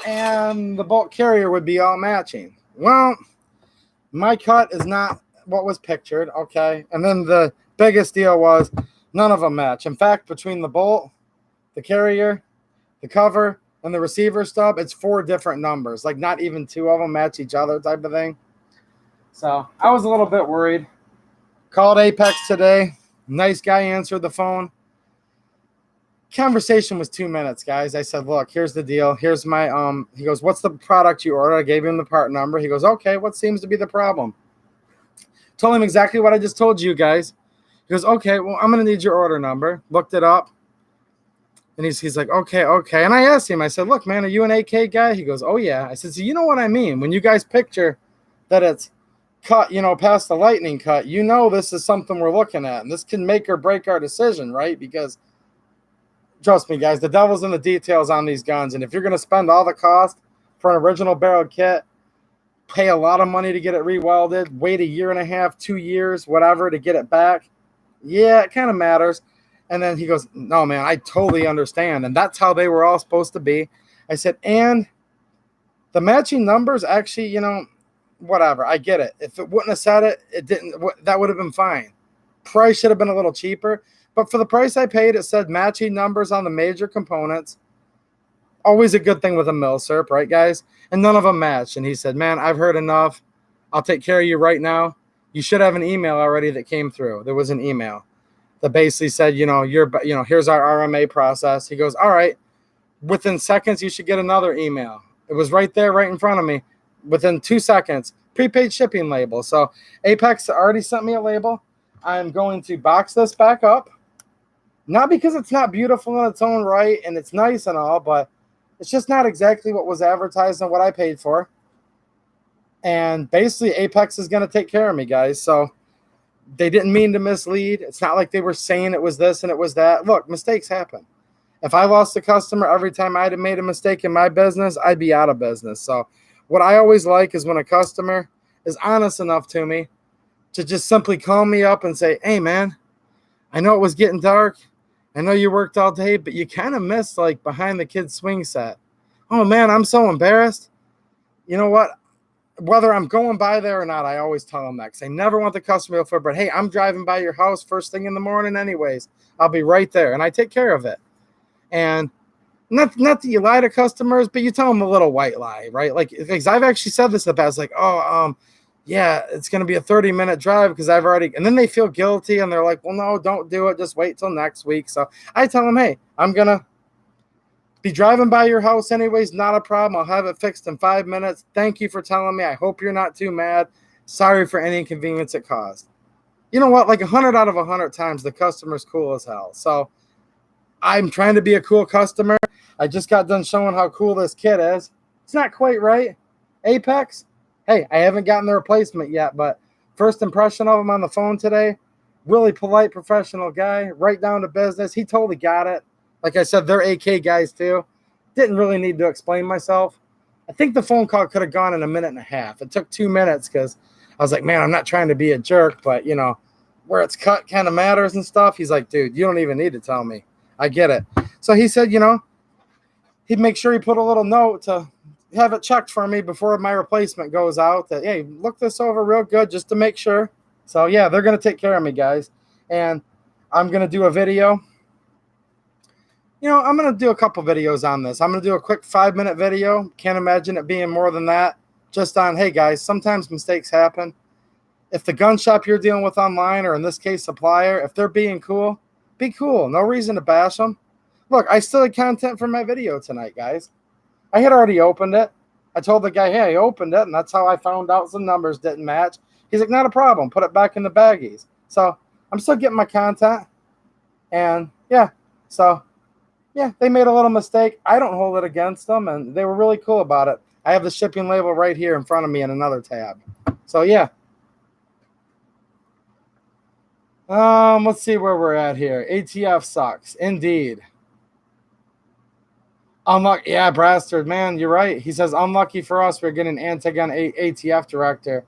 and the bolt carrier would be all matching. Well, my cut is not what was pictured, okay? And then the biggest deal was none of them match. In fact, between the bolt, the carrier, the cover, and the receiver stub, it's 4 different numbers. Like not even 2 of them match each other type of thing. So I was a little bit worried. Called Apex today. Nice guy answered the phone. Conversation was 2 minutes, guys. I said, look, here's the deal. Here's my, he goes, what's the product you ordered? I gave him the part number. He goes, okay, what seems to be the problem? Told him exactly what I just told you guys. He goes, okay, well, I'm going to need your order number. Looked it up. And he's like, okay. And I asked him, I said, look, man, are you an AK guy? He goes, oh, yeah. I said, so you know what I mean? When you guys picture that it's cut, you know, past the lightning cut, you know this is something we're looking at. And this can make or break our decision, right? Because trust me, guys, the devil's in the details on these guns. And if you're going to spend all the cost for an original barrel kit, pay a lot of money to get it re-welded, wait 1.5 years, 2 years, whatever, to get it back, yeah, it kind of matters. And then he goes, no, man, I totally understand. And that's how they were all supposed to be. I said, and the matching numbers actually, you know, whatever, I get it. If it wouldn't have said it, it didn't, that would have been fine. Price should have been a little cheaper. But for the price I paid, it said matching numbers on the major components. Always a good thing with a Mauser, right, guys? And none of them matched. And he said, man, I've heard enough. I'll take care of you right now. You should have an email already that came through. There was an email that basically said, here's our RMA process. He goes, all right. Within seconds, you should get another email. It was right there, right in front of me. Within 2 seconds, prepaid shipping label. So Apex already sent me a label. I'm going to box this back up. Not because it's not beautiful in its own right and it's nice and all, but it's just not exactly what was advertised and what I paid for. And basically, Apex is going to take care of me, guys. So they didn't mean to mislead. It's not like they were saying it was this and it was that. Look, mistakes happen. If I lost a customer every time I'd have made a mistake in my business, I'd be out of business. So what I always like is when a customer is honest enough to me to just simply call me up and say, hey, man, I know it was getting dark. I know you worked all day, but you kind of missed like behind the kid's swing set. Oh, man, I'm so embarrassed. You know what? Whether I'm going by there or not, I always tell them that because I never want the customer to feel, but hey, I'm driving by your house first thing in the morning anyways. I'll be right there, and I take care of it. And not that you lie to customers, but you tell them a little white lie, right? Like, because I've actually said this in the past, like, yeah, it's going to be a 30-minute drive because I've already, and then they feel guilty and they're like, well, no, don't do it. Just wait till next week. So I tell them, hey, I'm going to be driving by your house anyways. Not a problem. I'll have it fixed in 5 minutes. Thank you for telling me. I hope you're not too mad. Sorry for any inconvenience it caused. You know what? Like 100 out of 100 times, the customer's cool as hell. So I'm trying to be a cool customer. I just got done showing how cool this kit is. It's not quite right. Apex. Hey, I haven't gotten the replacement yet, but first impression of him on the phone today, really polite, professional guy, right down to business. He totally got it. Like I said, they're AK guys too. Didn't really need to explain myself. I think the phone call could have gone in 1.5 minutes. It took 2 minutes because I was like, man, I'm not trying to be a jerk, but, you know, where it's cut kind of matters and stuff. He's like, dude, you don't even need to tell me. I get it. So he said, you know, he'd make sure he put a little note to have it checked for me before my replacement goes out that, hey, look this over real good just to make sure. So, yeah, they're going to take care of me, guys. And I'm going to do a video. You know, I'm going to do a couple videos on this. I'm going to do a quick 5-minute video. Can't imagine it being more than that. Just on, hey, guys, sometimes mistakes happen. if the gun shop you're dealing with online, or in this case, supplier, if they're being cool, be cool. No reason to bash them. Look, I still had content for my video tonight, guys. I had already opened it. I told the guy, hey, I opened it, and that's how I found out some numbers didn't match. He's like, not a problem. Put it back in the baggies. So I'm still getting my content. And, yeah, so, yeah, they made a little mistake. I don't hold it against them, and they were really cool about it. I have the shipping label right here in front of me in another tab. So, yeah. Let's see where we're at here. ATF sucks. Indeed. Unlucky. Yeah, Brastard, man, you're right. He says, unlucky for us, we're getting anti-gun ATF director.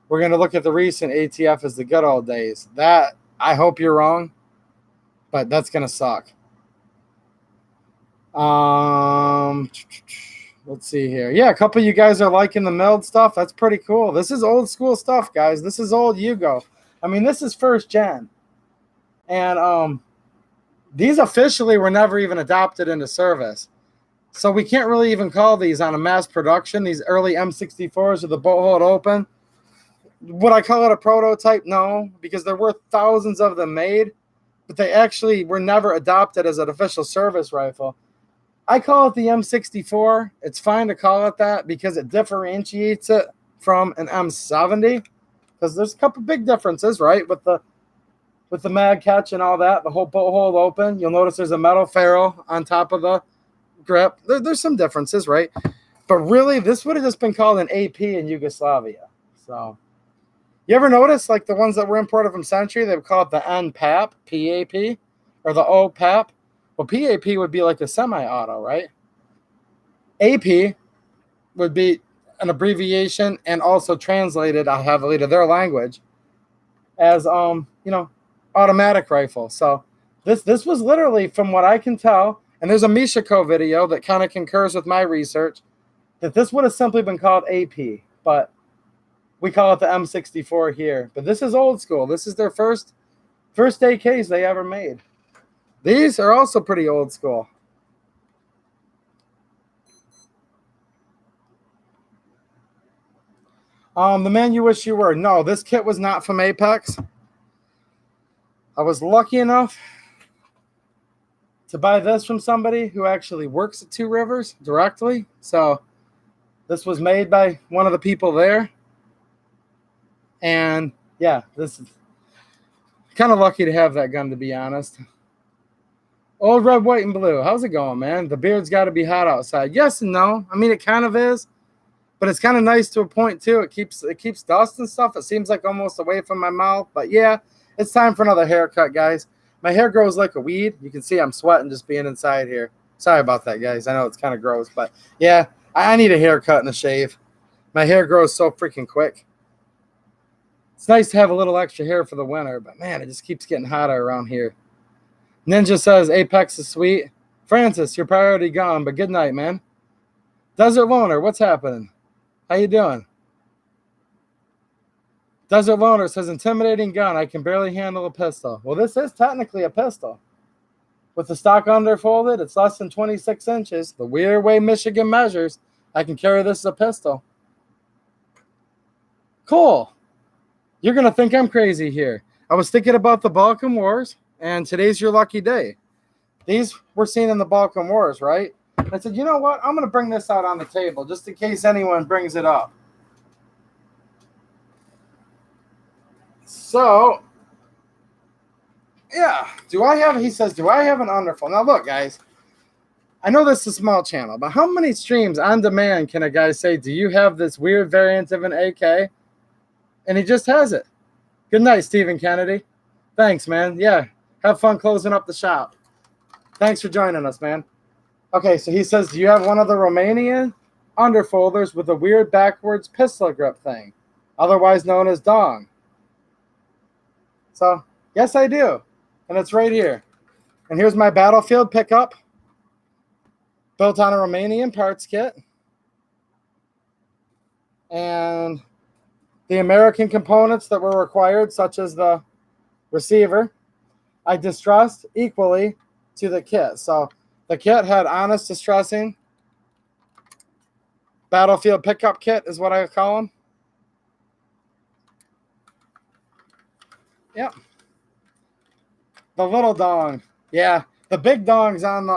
We're going to look at the recent ATF as the good old days. That, I hope you're wrong, but that's going to suck. Let's see here. Yeah, a couple of you guys are liking the milled stuff. That's pretty cool. This is old school stuff, guys. This is old Yugo. I mean, this is first gen. And these officially were never even adopted into service. So we can't really even call these on a mass production, these early M64s with the bolt hold open. Would I call it a prototype? No, because there were thousands of them made, but they actually were never adopted as an official service rifle. I call it the M64. It's fine to call it that because it differentiates it from an M70, because there's a couple big differences, right? With the mag catch and all that, the whole bolt hold open. You'll notice there's a metal ferrule on top of the grip. There's some differences, right? But really, this would have just been called an AP in Yugoslavia. So, you ever notice, like the ones that were imported from Century, they would call it the NPAP, PAP, or the OPAP? Well, PAP would be like a semi-auto, right? AP would be an abbreviation and also translated heavily to their language as, automatic rifle. So, this was literally, from what I can tell, and there's a Mishiko video that kind of concurs with my research, that this would have simply been called AP, but we call it the M64 here. But this is old school. This is their first AKs they ever made. These are also pretty old school. The man you wish you were. No, this kit was not from Apex. I was lucky enough to buy this from somebody who actually works at Two Rivers directly. So this was made by one of the people there. And yeah, this is kind of lucky to have that gun, to be honest. Old red, white, and blue. How's it going, man? The beard's got to be hot outside. Yes and no. I mean, it kind of is, but it's kind of nice to a point too. It keeps dust and stuff. It seems like almost away from my mouth. But yeah, it's time for another haircut, guys. My hair grows like a weed. You can see I'm sweating just being inside here. Sorry about that, guys. I know it's kind of gross, but yeah, I need a haircut and a shave. My hair grows so freaking quick. It's nice to have a little extra hair for the winter, but man, it just keeps getting hotter around here. Ninja says Apex is sweet. Francis, your priority gone, but good night, man. Desert Loner, what's happening? How you doing? Desert Loner says, intimidating gun. I can barely handle a pistol. Well, this is technically a pistol. With the stock underfolded, it's less than 26 inches. The weird way Michigan measures, I can carry this as a pistol. Cool. You're going to think I'm crazy here. I was thinking about the Balkan Wars, and today's your lucky day. These were seen in the Balkan Wars, right? I said, you know what? I'm going to bring this out on the table just in case anyone brings it up. So, yeah. He says, do I have an underfold? Now, look, guys. I know this is a small channel, but how many streams on demand can a guy say, do you have this weird variant of an AK? And he just has it. Good night, Stephen Kennedy. Thanks, man. Yeah. Have fun closing up the shop. Thanks for joining us, man. Okay, so he says, do you have one of the Romanian underfolders with a weird backwards pistol grip thing, otherwise known as dong? So, yes, I do. And it's right here. And here's my Battlefield pickup, built on a Romanian parts kit. And the American components that were required, such as the receiver, I distressed equally to the kit. So the kit had honest distressing. Battlefield pickup kit is what I call them. Yep. The little dong. Yeah. The big dong's on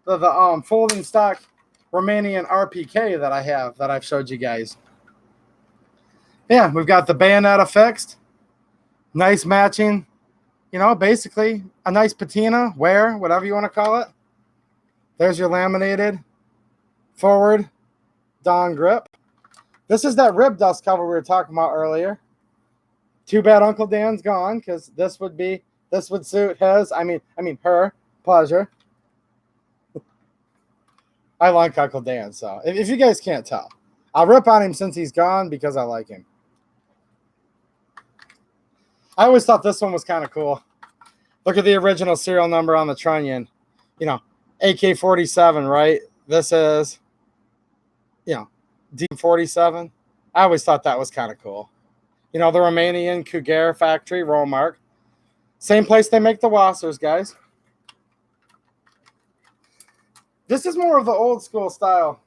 the folding stock Romanian RPK that I have that I've showed you guys. Yeah, we've got the bayonet affixed. Nice matching. You know, basically a nice patina, wear, whatever you want to call it. There's your laminated forward dong grip. This is that rib dust cover we were talking about earlier. Too bad Uncle Dan's gone, because this would suit his, I mean her pleasure. I like Uncle Dan, so if you guys can't tell, I'll rip on him since he's gone because I like him. I always thought this one was kind of cool. Look at the original serial number on the trunnion. You know, AK-47, right? This is, you know, D-47. I always thought that was kind of cool. You know, the Romanian Kugar factory, roll mark. Same place they make the Wassers, guys. This is more of the old school style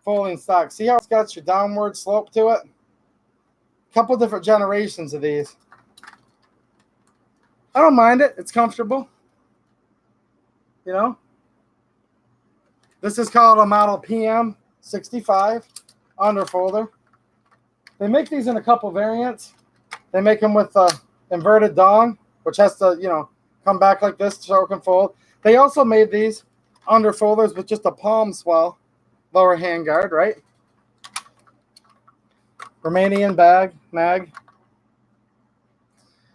folding stock. See how it's got your downward slope to it? A couple different generations of these. I don't mind it. It's comfortable. You know? This is called a model PM65 underfolder. They make these in a couple variants. They make them with the inverted dong, which has to, you know, come back like this so it can fold. They also made these underfolders with just a palm swell, lower handguard, right? Romanian mag.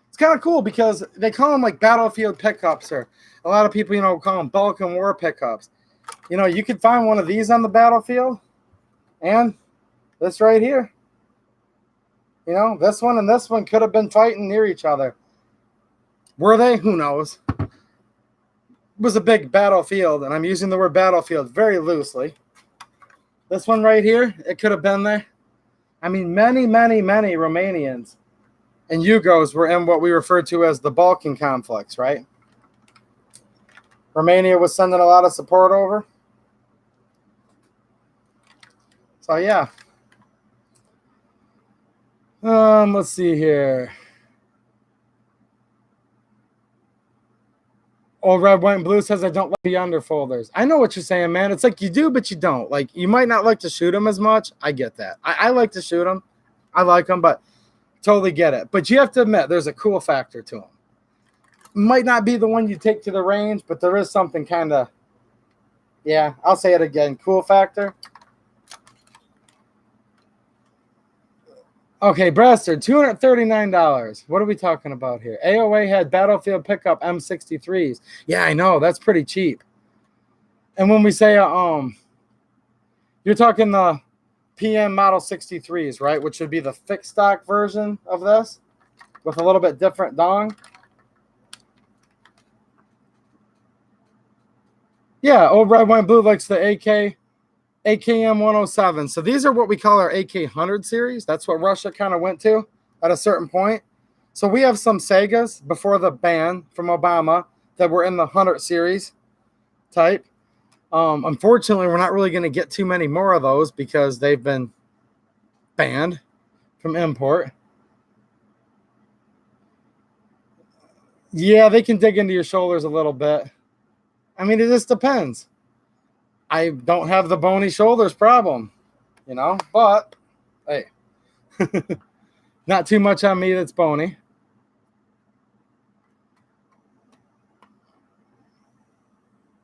It's kind of cool because they call them like battlefield pickups, or a lot of people, you know, call them Balkan War pickups. You know, you could find one of these on the battlefield, and this right here. You know, this one and this one could have been fighting near each other. Were they? Who knows? It was a big battlefield, and I'm using the word battlefield very loosely. This one right here, it could have been there. I mean, many Romanians and Yugos were in what we refer to as the Balkan conflicts, right? Romania was sending a lot of support over. So, yeah. Let's see here. Old Red, White, and Blue says, I don't like the underfolders. I know what you're saying, man. It's like you do, but you don't. Like, you might not like to shoot them as much. I get that. I like to shoot them. I like them, but totally get it. But you have to admit, there's a cool factor to them. Might not be the one you take to the range, but there is something kind of, yeah, I'll say it again. Cool factor. Okay, Brester, $239. What are we talking about here? AOA had Battlefield pickup M63s. Yeah, I know. That's pretty cheap. And when we say, you're talking the PM Model 63s, right? Which would be the fixed stock version of this with a little bit different dong. Yeah, Old Red, White, and Blue likes the AKM 107. So these are what we call our AK 100 series. That's what Russia kind of went to at a certain point. So we have some Segas before the ban from Obama that were in the 100 series type. Unfortunately, we're not really going to get too many more of those because they've been banned from import. Yeah, they can dig into your shoulders a little bit. I mean, it just depends. I don't have the bony shoulders problem, you know, but hey, not too much on me that's bony.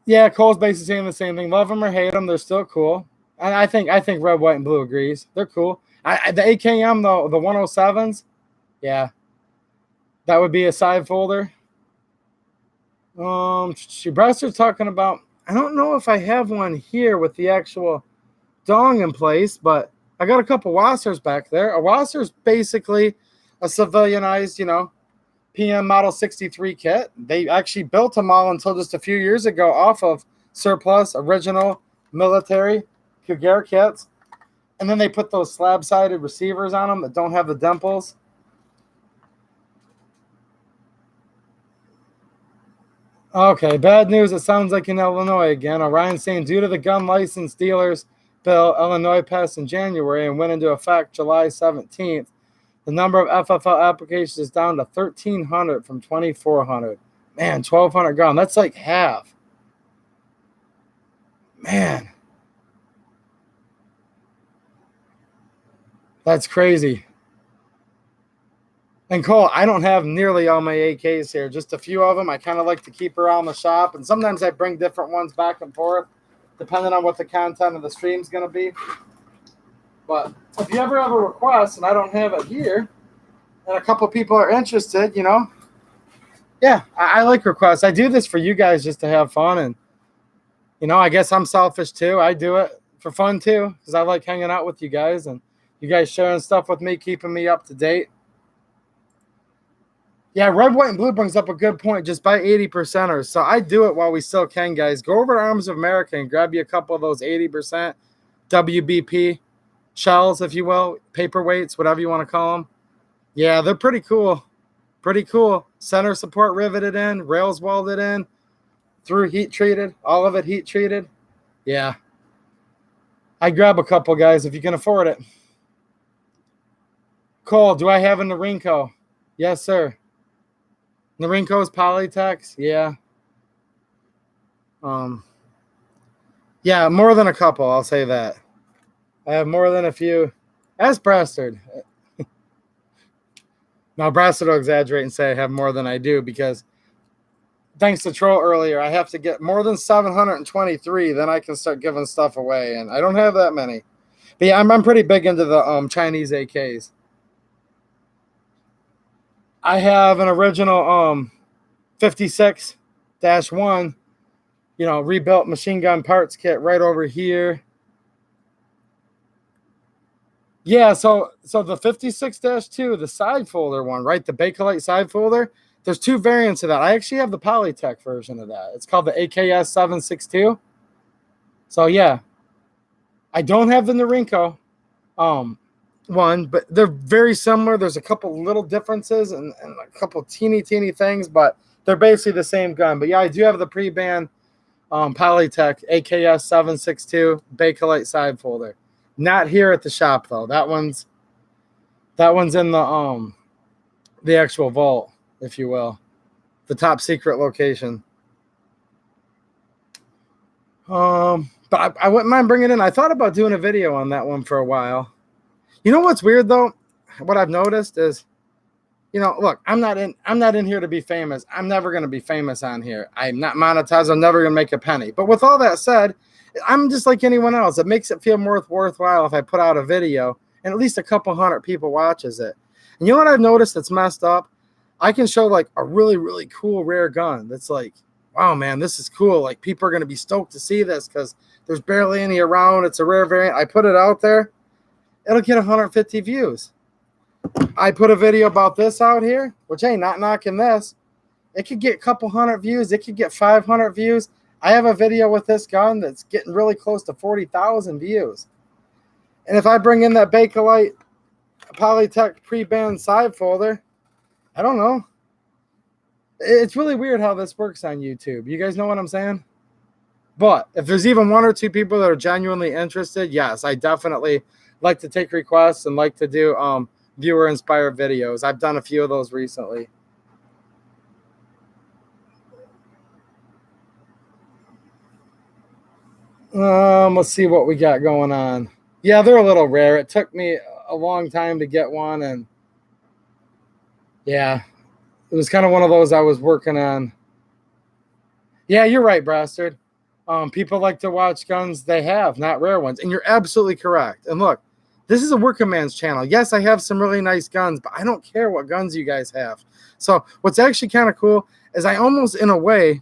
Yeah, Cole's basically saying the same thing. Love them or hate them, they're still cool. And I think Red, White, and Blue agrees. They're cool. The AKM though, the 107s, yeah, that would be a side folder. Brester's talking about. I don't know if I have one here with the actual dong in place, but I got a couple Wassers back there. A Wasser's basically a civilianized, you know, PM Model 63 kit. They actually built them all until just a few years ago off of surplus original military Kugar kits. And then they put those slab-sided receivers on them that don't have the dimples. Okay, bad news. It sounds like in Illinois again. Orion's saying due to the gun license dealers bill, Illinois passed in January and went into effect July 17th. The number of FFL applications is down to 1,300 from 2,400. Man, 1,200 gone. That's like half. Man. That's crazy. And Cole, I don't have nearly all my AKs here. Just a few of them. I kind of like to keep around the shop. And sometimes I bring different ones back and forth, depending on what the content of the stream is going to be. But if you ever have a request and I don't have it here, and a couple people are interested, you know, yeah, I like requests. I do this for you guys just to have fun. And, you know, I guess I'm selfish too. I do it for fun too, because I like hanging out with you guys and you guys sharing stuff with me, keeping me up to date. Yeah, red, white, and blue brings up a good point. Just buy 80%ers. So I do it while we still can, guys. Go over to Arms of America and grab you a couple of those 80% WBP shells, if you will, paperweights, whatever you want to call them. Yeah, they're pretty cool. Pretty cool. Center support riveted in, rails welded in, through heat treated, all of it heat treated. Yeah. I grab a couple, guys, if you can afford it. Cole, do I have a Norinco? Yes, sir. Norinco's Polytex? Yeah. Yeah, more than a couple, I'll say that. I have more than a few. That's Brastard. Now, Brastard will exaggerate and say I have more than I do because thanks to Troll earlier, I have to get more than 723, then I can start giving stuff away, and I don't have that many. But yeah, I'm pretty big into the Chinese AKs. I have an original 56-1, you know, rebuilt machine gun parts kit right over here. Yeah, so the 56-2, the side folder one, right? The Bakelite side folder. There's two variants of that. I actually have the Polytech version of that. It's called the AKS 762. So yeah, I don't have the Norinco one, but they're very similar. There's a couple little differences and a couple teeny things, but they're basically the same gun. But yeah, I do have the pre-band Polytech AKS 762 Bakelite side folder. Not here at the shop though. That one's in the actual vault, if you will, the top secret location. But I wouldn't mind bringing it in. I thought about doing a video on that one for a while. You know what's weird though? What I've noticed is, you know, look, I'm not in here to be famous. I'm never going to be famous on here. I'm not monetized. I'm never going to make a penny. But with all that said, I'm just like anyone else. It makes it feel more worthwhile if I put out a video and at least a couple hundred people watches it. And you know what I've noticed that's messed up? I can show like a really cool rare gun that's like, wow, man, this is cool. Like people are going to be stoked to see this because there's barely any around. It's a rare variant. I put it out there. It'll get 150 views. I put a video about this out here, which ain't not knocking this. It could get a couple hundred views. It could get 500 views. I have a video with this gun that's getting really close to 40,000 views. And if I bring in that Bakelite Polytech pre-band side folder, I don't know. It's really weird how this works on YouTube. You guys know what I'm saying? But if there's even one or two people that are genuinely interested, yes, I definitely like to take requests and like to do viewer-inspired videos. I've done a few of those recently. Let's see what we got going on. Yeah, they're a little rare. It took me a long time to get one, and yeah, it was kind of one of those I was working on. Yeah, you're right, Brastard. People like to watch guns they have, not rare ones, and you're absolutely correct. And look, this is a working man's channel. Yes, I have some really nice guns, but I don't care what guns you guys have. So what's actually kind of cool is I almost, in a way,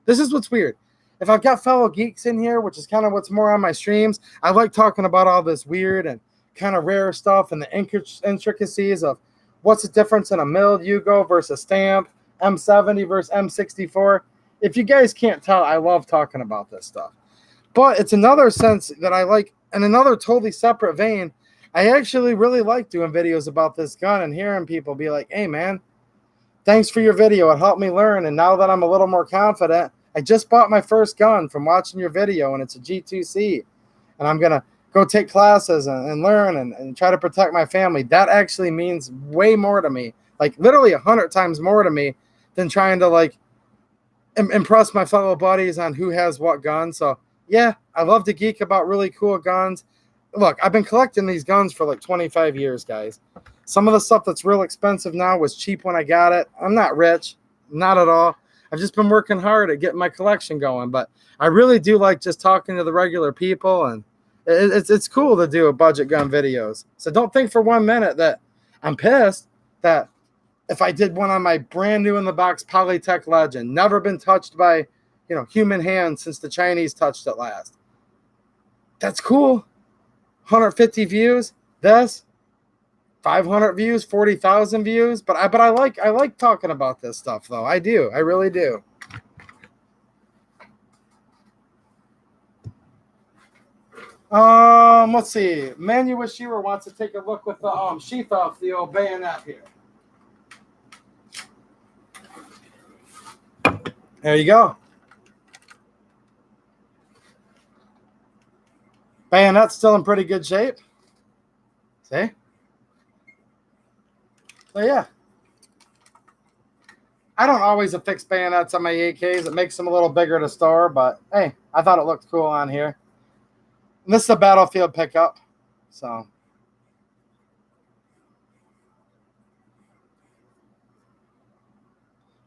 this is what's weird. If I've got fellow geeks in here, which is kind of what's more on my streams, I like talking about all this weird and kind of rare stuff and the intricacies of what's the difference in a milled Yugo versus stamp, M70 versus M64. If you guys can't tell, I love talking about this stuff. But it's another sense that I like, in another totally separate vein, I actually really like doing videos about this gun and hearing people be like, hey, man, thanks for your video. It helped me learn. And now that I'm a little more confident, I just bought my first gun from watching your video, and it's a G2C. And I'm going to go take classes and learn and try to protect my family. That actually means way more to me, like literally 100 times more to me than trying to like impress my fellow buddies on who has what gun. So yeah, I love to geek about really cool guns. Look, I've been collecting these guns for like 25 years, guys. Some of the stuff that's real expensive now was cheap when I got it. I'm not rich, not at all. I've just been working hard at getting my collection going, but I really do like just talking to the regular people, and it's cool to do a budget gun videos. So don't think for 1 minute that I'm pissed that if I did one on my brand new in the box Polytech Legend, never been touched by, human hands since the Chinese touched it last. That's cool. 150 views. This 500 views, 40,000 views. But I like talking about this stuff though. I do. I really do. Let's see. Manuel Shearer wants to take a look with the sheath off the old bayonet here. There you go. Bayonet's still in pretty good shape. See? So yeah. I don't always affix bayonets on my AKs. It makes them a little bigger to store, but hey, I thought it looked cool on here. And this is a battlefield pickup. So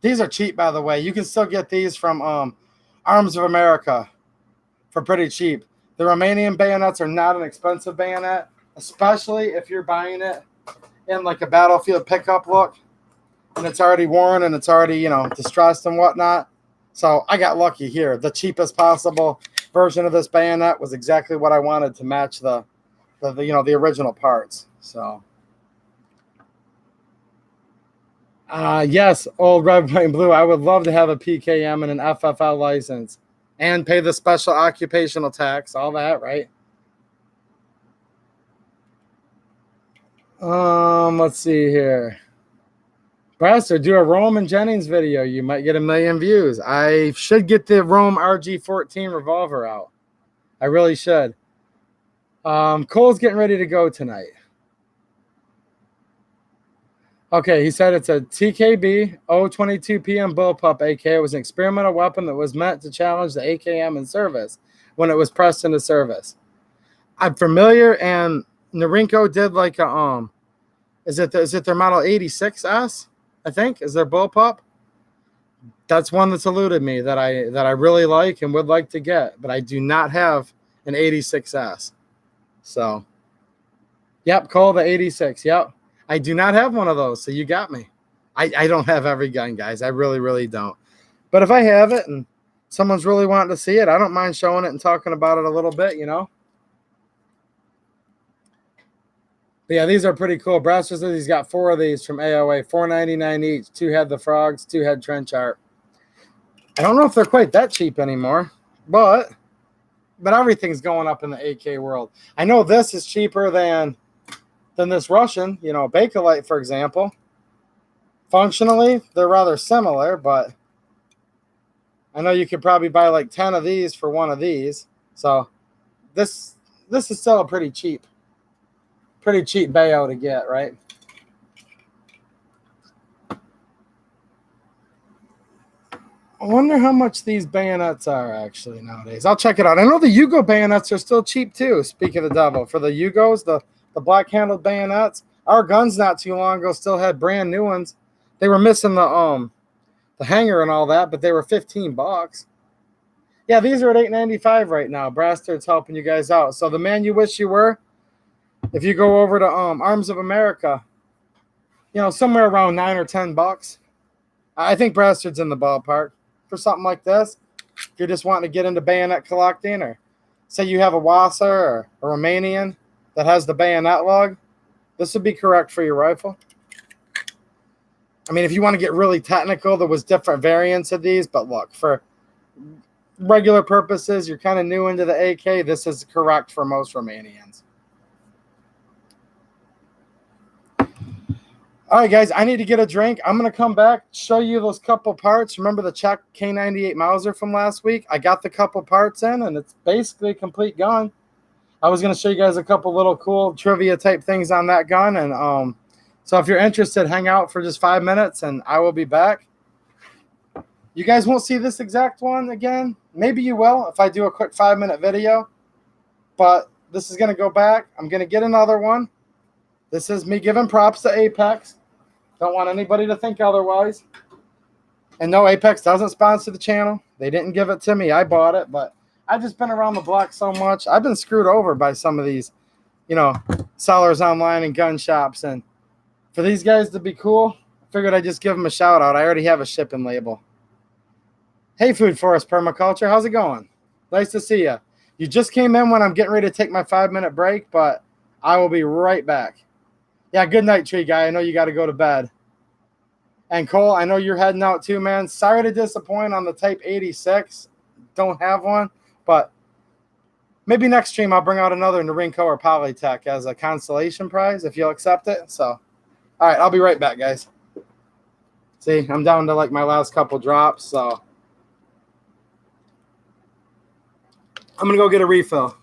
these are cheap, by the way. You can still get these from Arms of America for pretty cheap. The Romanian bayonets are not an expensive bayonet, especially if you're buying it in like a battlefield pickup look and it's already worn and it's already, distressed and whatnot. So I got lucky here. The cheapest possible version of this bayonet was exactly what I wanted to match the original parts. So yes, old red, white, and blue. I would love to have a PKM and an FFL license and pay the special occupational tax, all that, right? Let's see here. Brasser, do a Rome and Jennings video. You might get 1 million views. I should get the Rome RG14 revolver out. I really should. Cole's getting ready to go tonight. Okay, he said it's a TKB 022 PM Bullpup AK. It was an experimental weapon that was meant to challenge the AKM in service when it was pressed into service. I'm familiar, and Norinco did like a is it their model 86S? I think is their Bullpup. That's one that's eluded me that I really like and would like to get, but I do not have an 86S. So, yep, Cole, the 86. Yep. I do not have one of those, so you got me. I don't have every gun, guys. I really, really don't. But if I have it and someone's really wanting to see it, I don't mind showing it and talking about it a little bit, But yeah, these are pretty cool. Brasser says he's got 4 of these from AOA, $4.99 each. 2 had the frogs, 2 had trench art. I don't know if they're quite that cheap anymore, but everything's going up in the AK world. I know this is cheaper than this Russian, Bakelite, for example. Functionally, they're rather similar, but I know you could probably buy like 10 of these for 1 of these. So this is still a pretty cheap bayo to get, right? I wonder how much these bayonets are actually nowadays. I'll check it out. I know the Yugo bayonets are still cheap too. Speak of the devil. For the Yugos, the black-handled bayonets, our guns not too long ago still had brand new ones. They were missing the hanger and all that, but they were $15. Yeah, these are at $8.95 right now. Brastard's helping you guys out. So the man you wish you were, if you go over to Arms of America, somewhere around $9 or $10. I think Brastard's in the ballpark for something like this. If you're just wanting to get into bayonet collecting, or say you have a Mauser or a Romanian that has the bayonet lug, this would be correct for your rifle. I mean, if you want to get really technical, there was different variants of these, but look, for regular purposes, you're kind of new into the AK, this is correct for most Romanians. All right, guys, I need to get a drink. I'm going to come back, show you those couple parts. Remember the Czech K98 Mauser from last week? I got the couple parts in, and it's basically a complete gun. I was going to show you guys a couple little cool trivia type things on that gun. And so if you're interested, hang out for just 5 minutes and I will be back. You guys won't see this exact one again. Maybe you will if I do a quick 5-minute video. But this is going to go back. I'm going to get another one. This is me giving props to Apex. Don't want anybody to think otherwise. And no, Apex doesn't sponsor the channel. They didn't give it to me. I bought it, but I've just been around the block so much. I've been screwed over by some of these, you know, sellers online and gun shops. And for these guys to be cool, I figured I'd just give them a shout out. I already have a shipping label. Hey, Food Forest Permaculture, how's it going? Nice to see you. You just came in when I'm getting ready to take my 5-minute break, but I will be right back. Yeah, good night, Tree Guy. I know you got to go to bed. And Cole, I know you're heading out too, man. Sorry to disappoint on the Type 86. Don't have one, but maybe next stream I'll bring out another Norinco or Polytech as a consolation prize if you'll accept it. So, all right, I'll be right back, guys. See, I'm down to like my last couple drops, so I'm going to go get a refill.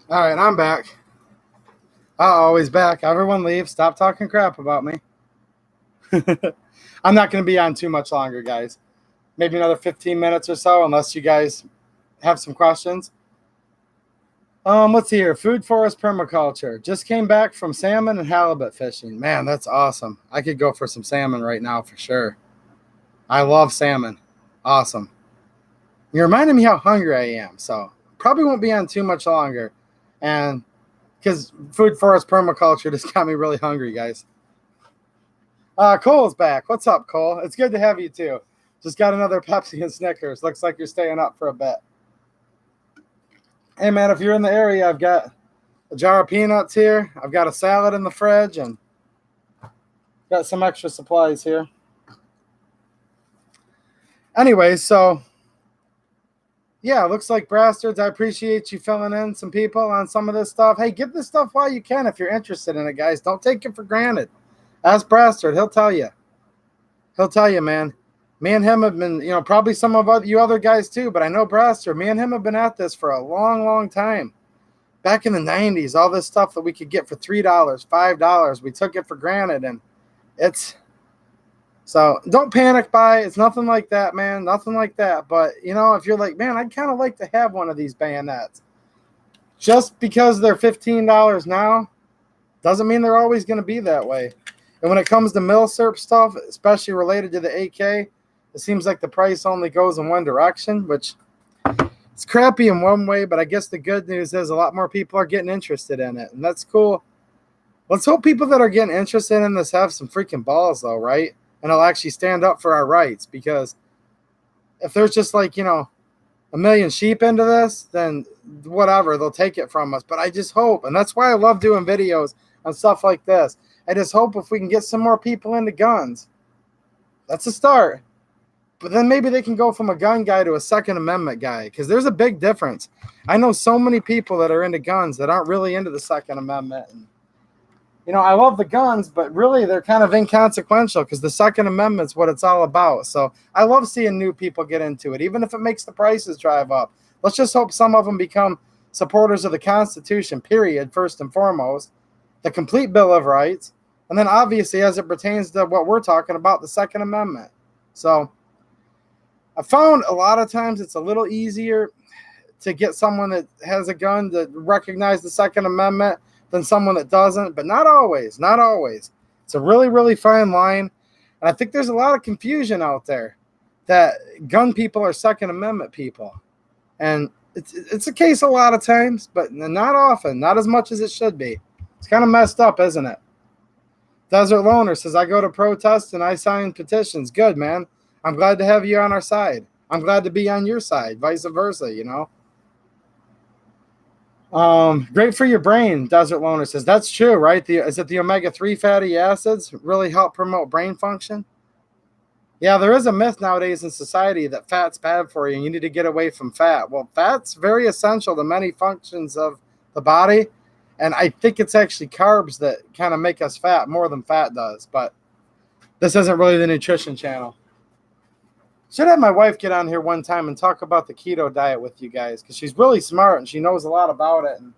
All right, I'm back. Always back. Everyone leave. Stop talking crap about me. I'm not going to be on too much longer, guys. Maybe another 15 minutes or so, unless you guys have some questions. Let's see here. Food forest permaculture. Just came back from salmon and halibut fishing. Man, that's awesome. I could go for some salmon right now for sure. I love salmon. Awesome. You reminded me how hungry I am, so probably won't be on too much longer. And because food forest permaculture just got me really hungry, guys. Cole's back. What's up, Cole? It's good to have you too. Just got another Pepsi and Snickers. Looks like you're staying up for a bit. Hey, man, if you're in the area, I've got a jar of peanuts here. I've got a salad in the fridge and got some extra supplies here. Anyway, so yeah, looks like Brastards. I appreciate you filling in some people on some of this stuff. Hey, get this stuff while you can if you're interested in it, guys. Don't take it for granted. Ask Brastard. He'll tell you. He'll tell you, man. Me and him have been, probably some of you other guys too, but I know Brastard. Me and him have been at this for a long, long time. Back in the 90s, all this stuff that we could get for $3, $5, we took it for granted, and it's... So don't panic buy. It's nothing like that, man. Nothing like that. But, if you're like, man, I'd kind of like to have one of these bayonets. Just because they're $15 now doesn't mean they're always going to be that way. And when it comes to milsurp stuff, especially related to the AK, it seems like the price only goes in one direction, which it's crappy in one way, but I guess the good news is a lot more people are getting interested in it, and that's cool. Let's hope people that are getting interested in this have some freaking balls, though, right? And I'll actually stand up for our rights, because if there's just like, a million sheep into this, then whatever, they'll take it from us. But I just hope, and that's why I love doing videos on stuff like this. I just hope if we can get some more people into guns, that's a start. But then maybe they can go from a gun guy to a Second Amendment guy, because there's a big difference. I know so many people that are into guns that aren't really into the Second Amendment. And I love the guns, but really they're kind of inconsequential because the Second Amendment's what it's all about. So I love seeing new people get into it, even if it makes the prices drive up. Let's just hope some of them become supporters of the Constitution, period, first and foremost, the complete Bill of Rights, and then obviously as it pertains to what we're talking about, the Second Amendment. So I found a lot of times it's a little easier to get someone that has a gun to recognize the Second Amendment than someone that doesn't, but not always, not always. It's a really, really fine line. And I think there's a lot of confusion out there that gun people are Second Amendment people. And it's a case a lot of times, but not often, not as much as it should be. It's kind of messed up, isn't it? Desert Loner says, I go to protests and I sign petitions. Good, man. I'm glad to have you on our side. I'm glad to be on your side, vice versa, Great for your brain, Desert Loner says. That's true, right? Is it the omega-3 fatty acids really help promote brain function? Yeah, there is a myth nowadays in society that fat's bad for you and you need to get away from fat. Well, fat's very essential to many functions of the body, and I think it's actually carbs that kind of make us fat more than fat does, but this isn't really the nutrition channel. Should have my wife get on here one time and talk about the keto diet with you guys, because she's really smart and she knows a lot about it. And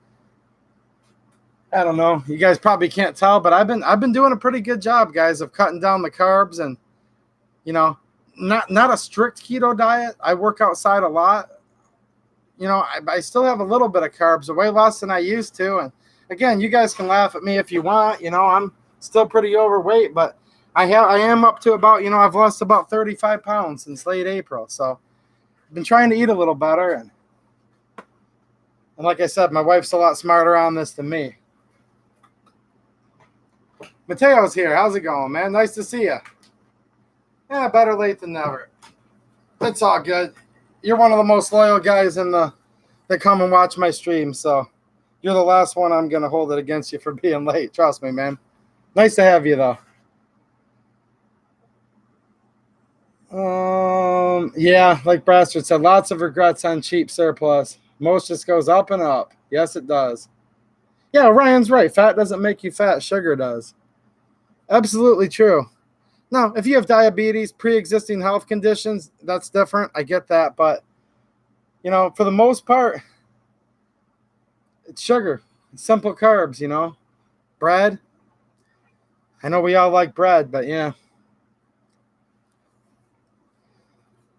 I don't know, you guys probably can't tell, but I've been doing a pretty good job, guys, of cutting down the carbs and not a strict keto diet. I work outside a lot. I still have a little bit of carbs, way less than I used to. And again, you guys can laugh at me if you want. I'm still pretty overweight, but I am up to about, I've lost about 35 pounds since late April. So I've been trying to eat a little better. And like I said, my wife's a lot smarter on this than me. Mateo's here. How's it going, man? Nice to see you. Yeah, better late than never. It's all good. You're one of the most loyal guys that come and watch my stream. So you're the last one I'm going to hold it against you for being late. Trust me, man. Nice to have you, though. Yeah, like Brastard said, lots of regrets on cheap surplus. Most just goes up and up. Yes, it does. Yeah, Ryan's right. Fat doesn't make you fat. Sugar does. Absolutely true. Now, if you have diabetes, pre-existing health conditions, that's different. I get that. But, for the most part, It's sugar, simple carbs, you know, bread. I know we all like bread, but yeah.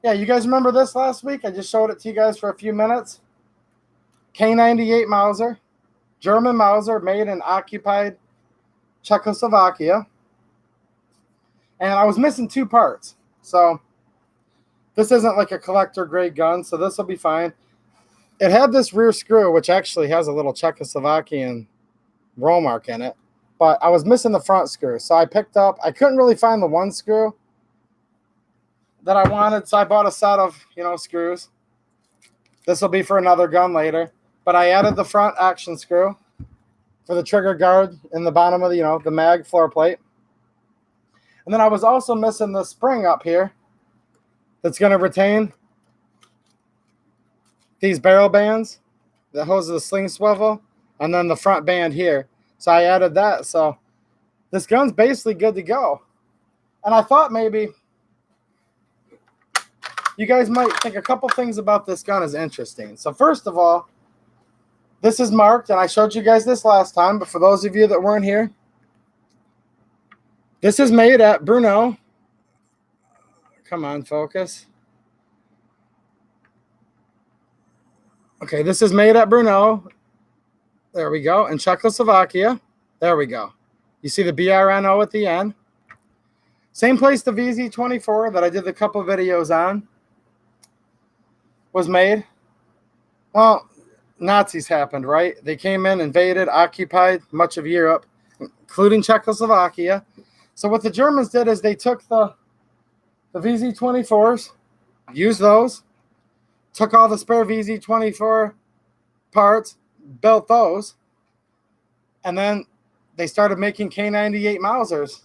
Yeah, you guys remember this last week? I just showed it to you guys for a few minutes. K98 Mauser, German Mauser made in occupied Czechoslovakia. And I was missing 2 parts. So this isn't like a collector grade gun, so this will be fine. It had this rear screw, which actually has a little Czechoslovakian roll mark in it. But I was missing the front screw. So I couldn't really find the one screw that I wanted. So I bought a set of, screws. This will be for another gun later. But I added the front action screw for the trigger guard in the bottom of the, the mag floor plate. And then I was also missing the spring up here that's going to retain these barrel bands that holds the sling swivel, and then the front band here. So I added that. So this gun's basically good to go. And I thought maybe you guys might think a couple things about this gun is interesting. So first of all, this is marked, and I showed you guys this last time, but for those of you that weren't here, this is made at Brno. Come on, focus. Okay, this is made at Brno. There we go. In Czechoslovakia. There we go. You see the BRNO at the end. Same place the VZ24 that I did a couple videos on was made. Well, Nazis happened, right? They came in, invaded, occupied much of Europe, including Czechoslovakia. So what the Germans did is they took the VZ24s, used those, took all the spare VZ24 parts, built those, and then they started making K98 Mausers.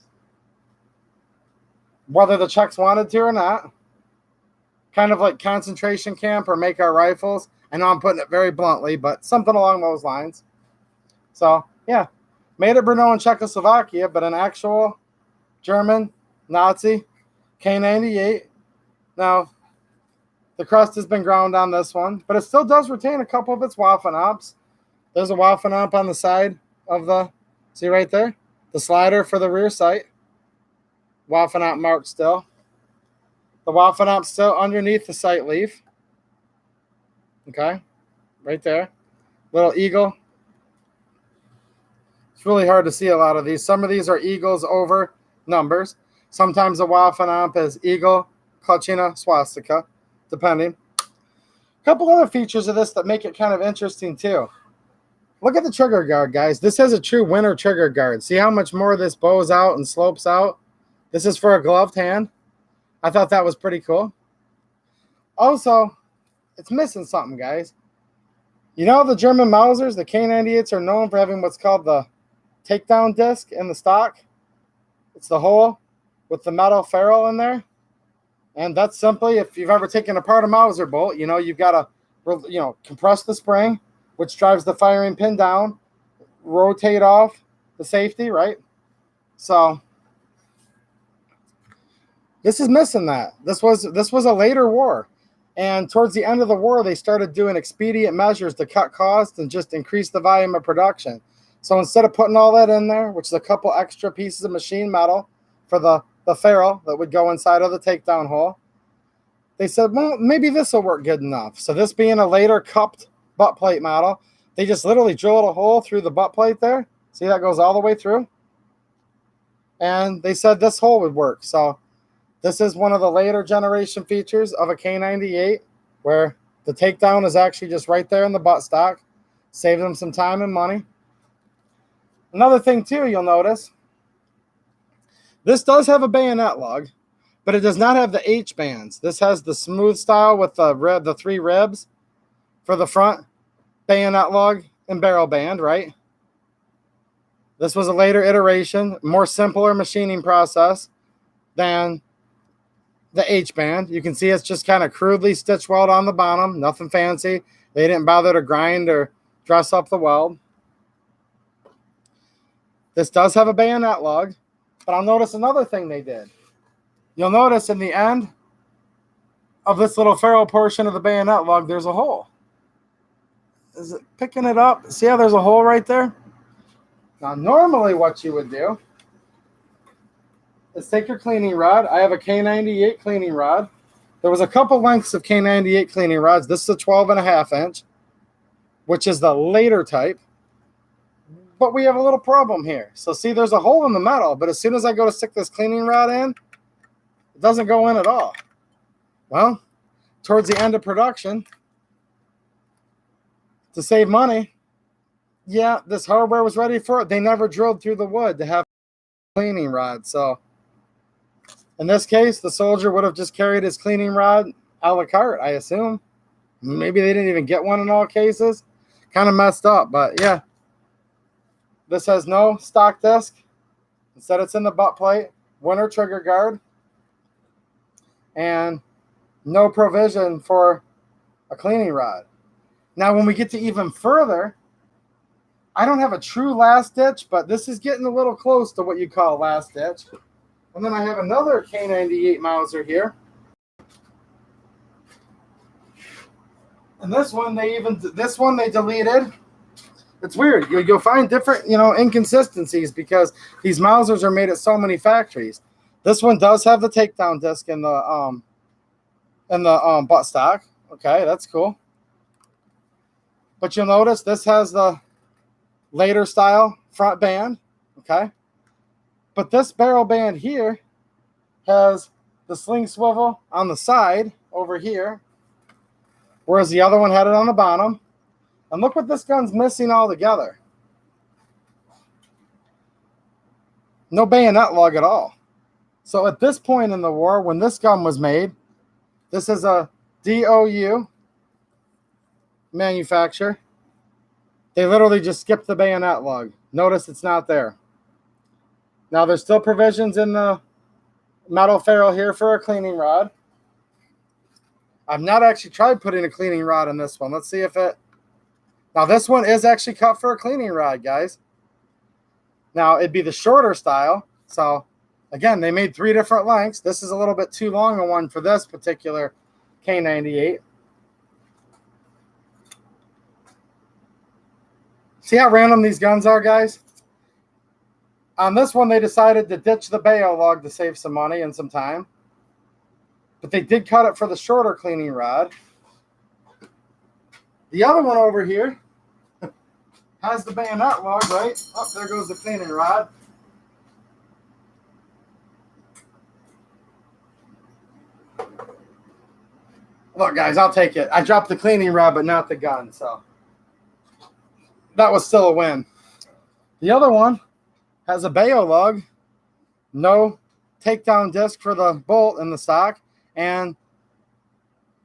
Whether the Czechs wanted to or not. Kind of like concentration camp or make our rifles. I know I'm putting it very bluntly, but something along those lines. So, yeah. Made at Brno in Czechoslovakia, but an actual German Nazi K98. Now, the crust has been ground on this one, but it still does retain a couple of its Waffen-Ops. There's a Waffen-Op on the side of the, see right there? The slider for the rear sight. Waffen-Op marked still. The Waffen-Op still underneath the sight leaf. Okay, right there. Little eagle. It's really hard to see a lot of these. Some of these are eagles over numbers. Sometimes the Waffen-Op is eagle, clutching a swastika, depending. A couple other features of this that make it kind of interesting too. Look at the trigger guard, guys. This has a true winter trigger guard. See how much more this bows out and slopes out? This is for a gloved hand. I thought that was pretty cool. Also, it's missing something, guys. You know the German Mausers, the K98s, are known for having what's called the takedown disc in the stock. It's the hole with the metal ferrule in there. And that's simply, if you've ever taken apart a Mauser bolt, you've got to, compress the spring, which drives the firing pin down, rotate off the safety, right? So this is missing that. This was a later war. And towards the end of the war, they started doing expedient measures to cut costs and just increase the volume of production. So instead of putting all that in there, which is a couple extra pieces of machine metal for the ferrule that would go inside of the takedown hole, they said, well, maybe this will work good enough. So this being a later cupped butt plate model, they just literally drilled a hole through the butt plate there. See, that goes all the way through. And they said this hole would work. So this is one of the later generation features of a K98 where the takedown is actually just right there in the butt stock. Save them some time and money. Another thing too, you'll notice, this does have a bayonet lug, but it does not have the H bands. This has the smooth style with the 3 ribs for the front bayonet lug and barrel band, right? This was a later iteration, more simpler machining process than the H band. You can see it's just kind of crudely stitch weld on the bottom, nothing fancy. They didn't bother to grind or dress up the weld. This does have a bayonet lug, but I'll notice another thing they did. You'll notice in the end of this little ferrule portion of the bayonet lug, there's a hole. Is it picking it up? See how there's a hole right there? Now, normally what you would do is take your cleaning rod. I have a K98 cleaning rod. There was a couple lengths of K98 cleaning rods. This is a 12.5 inch, which is the later type. But we have a little problem here. So see, there's a hole in the metal, but as soon as I go to stick this cleaning rod in, it doesn't go in at all. Well, towards the end of production, to save money, yeah, this hardware was ready for it. They never drilled through the wood to have a cleaning rod. So in this case, the soldier would have just carried his cleaning rod a la carte, I assume. Maybe they didn't even get one in all cases. Kind of messed up, but yeah. This has no stock disc. Instead, it's in the butt plate, winter trigger guard, and no provision for a cleaning rod. Now, when we get to even further, I don't have a true last ditch, but this is getting a little close to what you call last ditch. And then I have another K98 Mauser here. And this one they deleted. It's weird. You'll find different, inconsistencies because these Mausers are made at so many factories. This one does have the takedown disc in the butt stock. Okay, that's cool. But you'll notice this has the later style front band. Okay. But this barrel band here has the sling swivel on the side over here, whereas the other one had it on the bottom. And look what this gun's missing altogether. No bayonet lug at all. So at this point in the war, when this gun was made, this is a DOU manufacturer. They literally just skipped the bayonet lug. Notice it's not there. Now there's still provisions in the metal ferrule here for a cleaning rod. I've not actually tried putting a cleaning rod in this one. Let's see if it... Now this one is actually cut for a cleaning rod, guys. Now it'd be the shorter style. So again, they made 3 different lengths. This is a little bit too long a one for this particular K98. See how random these guns are, guys? On this one, they decided to ditch the bayo lug to save some money and some time. But they did cut it for the shorter cleaning rod. The other one over here has the bayonet lug, right? Oh, there goes the cleaning rod. Look, guys, I'll take it. I dropped the cleaning rod, but not the gun, so that was still a win. The other one has a bayo lug, no takedown disc for the bolt in the stock, and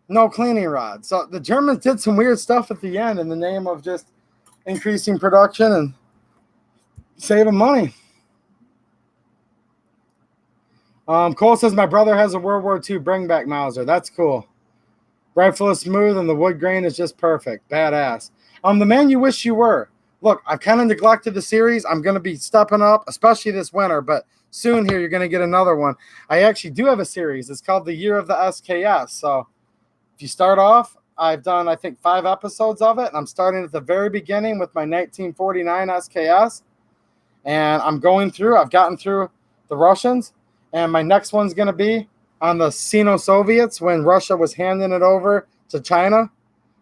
no cleaning rod. So the Germans did some weird stuff at the end in the name of just increasing production and saving money. Cole says, my brother has a World War II bring-back Mauser. That's cool. Rifle is smooth and the wood grain is just perfect. Badass. The man you wish you were. Look, I've kind of neglected the series. I'm going to be stepping up, especially this winter, but soon here you're going to get another one. I actually do have a series. It's called The Year of the SKS. So if you start off, I've done, I think, 5 episodes of it. And I'm starting at the very beginning with my 1949 SKS. And I'm going through, I've gotten through the Russians. And my next one's going to be on the Sino-Soviets when Russia was handing it over to China.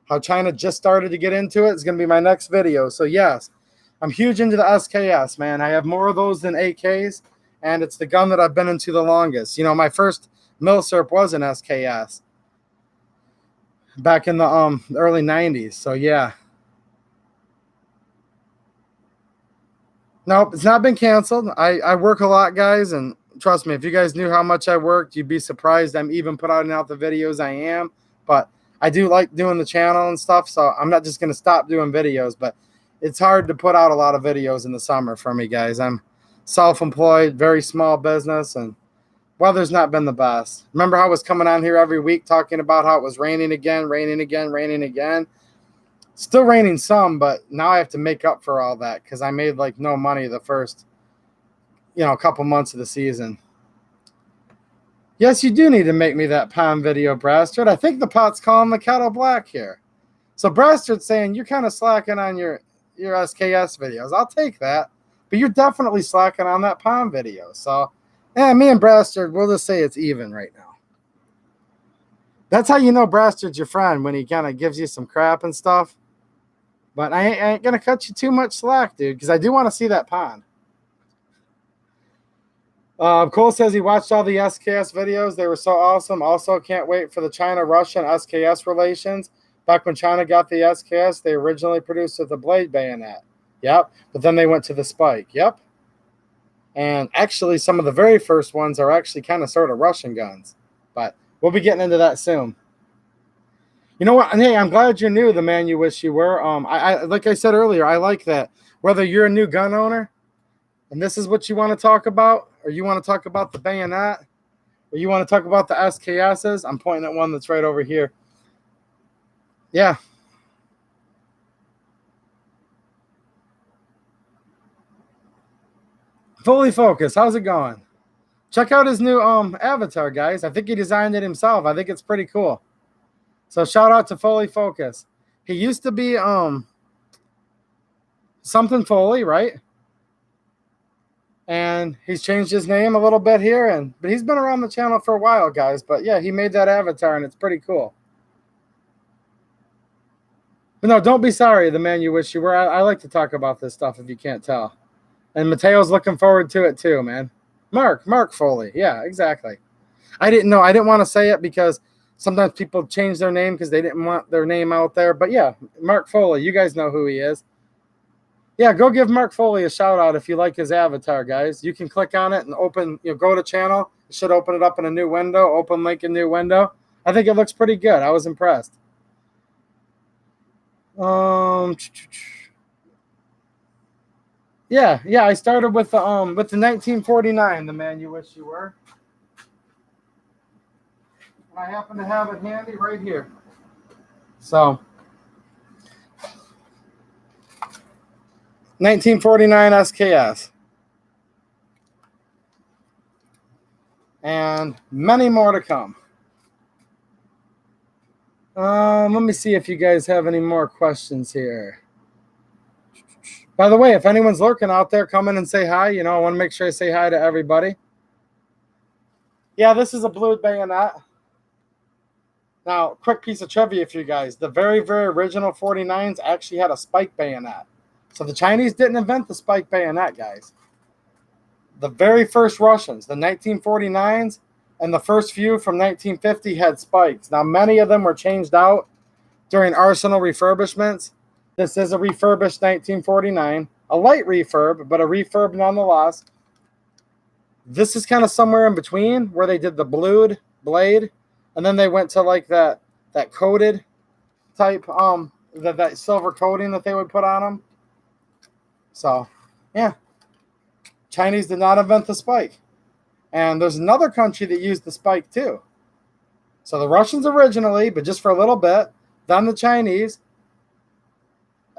How China just started to get into it. It's going to be my next video. So, yes, I'm huge into the SKS, man. I have more of those than AKs. And it's the gun that I've been into the longest. You know, my first milsurp was an SKS back in the early 90s. So, yeah. Nope, it's not been canceled. I work a lot, guys. And trust me, if you guys knew how much I worked, you'd be surprised I'm even putting out the videos I am. But I do like doing the channel and stuff. So, I'm not just going to stop doing videos. But it's hard to put out a lot of videos in the summer for me, guys. I'm self-employed, very small business, and weather's not been the best. Remember how I was coming on here every week talking about how it was raining again, raining again, raining again? Still raining some, but now I have to make up for all that because I made like no money the first, couple months of the season. Yes, you do need to make me that palm video, Brastard. I think the pot's calling the kettle black here. So Bastard's saying you're kind of slacking on your SKS videos. I'll take that. But you're definitely slacking on that palm video. So, yeah, me and Bastard, we'll just say it's even right now. That's how you know Bastard's your friend, when he kind of gives you some crap and stuff. But I ain't going to cut you too much slack, dude, because I do want to see that pond. Cole says he watched all the SKS videos. They were so awesome. Also, can't wait for the China-Russian SKS relations. Back when China got the SKS, they originally produced with the blade bayonet. Yep. But then they went to the spike. Yep. And actually, some of the very first ones are actually kind of sort of Russian guns. But we'll be getting into that soon. You know what? And hey, I'm glad you're new, the man you wish you were. I like I said earlier, I like that. Whether you're a new gun owner and this is what you want to talk about, or you want to talk about the bayonet, or you want to talk about the SKSs, I'm pointing at one that's right over here. Yeah. Fully Focused. How's it going? Check out his new avatar, guys. I think he designed it himself. I think it's pretty cool. So shout out to Fully Focused. He used to be something Foley, right? And he's changed his name a little bit here, but he's been around the channel for a while, guys. But yeah, he made that avatar, and it's pretty cool. But no, don't be sorry, the man you wish you were. I like to talk about this stuff if you can't tell. And Mateo's looking forward to it too, man. Mark Foley. Yeah, exactly. I didn't know. I didn't want to say it because sometimes people change their name because they didn't want their name out there. But yeah, Mark Foley. You guys know who he is. Yeah, go give Mark Foley a shout out if you like his avatar, guys. You can click on it and open, go to channel. It should open it up in a new window. Open link in new window. I think it looks pretty good. I was impressed. Yeah, I started with the 1949, the man you wish you were. And I happen to have it handy right here. So 1949 SKS. And many more to come. Let me see if you guys have any more questions here. By the way, if anyone's lurking out there, come in and say hi. I want to make sure I say hi to everybody. Yeah, this is a blued bayonet. Now, quick piece of trivia for you guys. The very, very original 49s actually had a spike bayonet. So the Chinese didn't invent the spike bayonet, guys. The very first Russians, the 1949s, and the first few from 1950 had spikes. Now, many of them were changed out during arsenal refurbishments. This is a refurbished 1949, a light refurb, but a refurb nonetheless. This is kind of somewhere in between where they did the blued blade, and then they went to like that coated type, that silver coating that they would put on them. So, yeah. Chinese did not invent the spike. And there's another country that used the spike too. So the Russians originally, but just for a little bit, then the Chinese.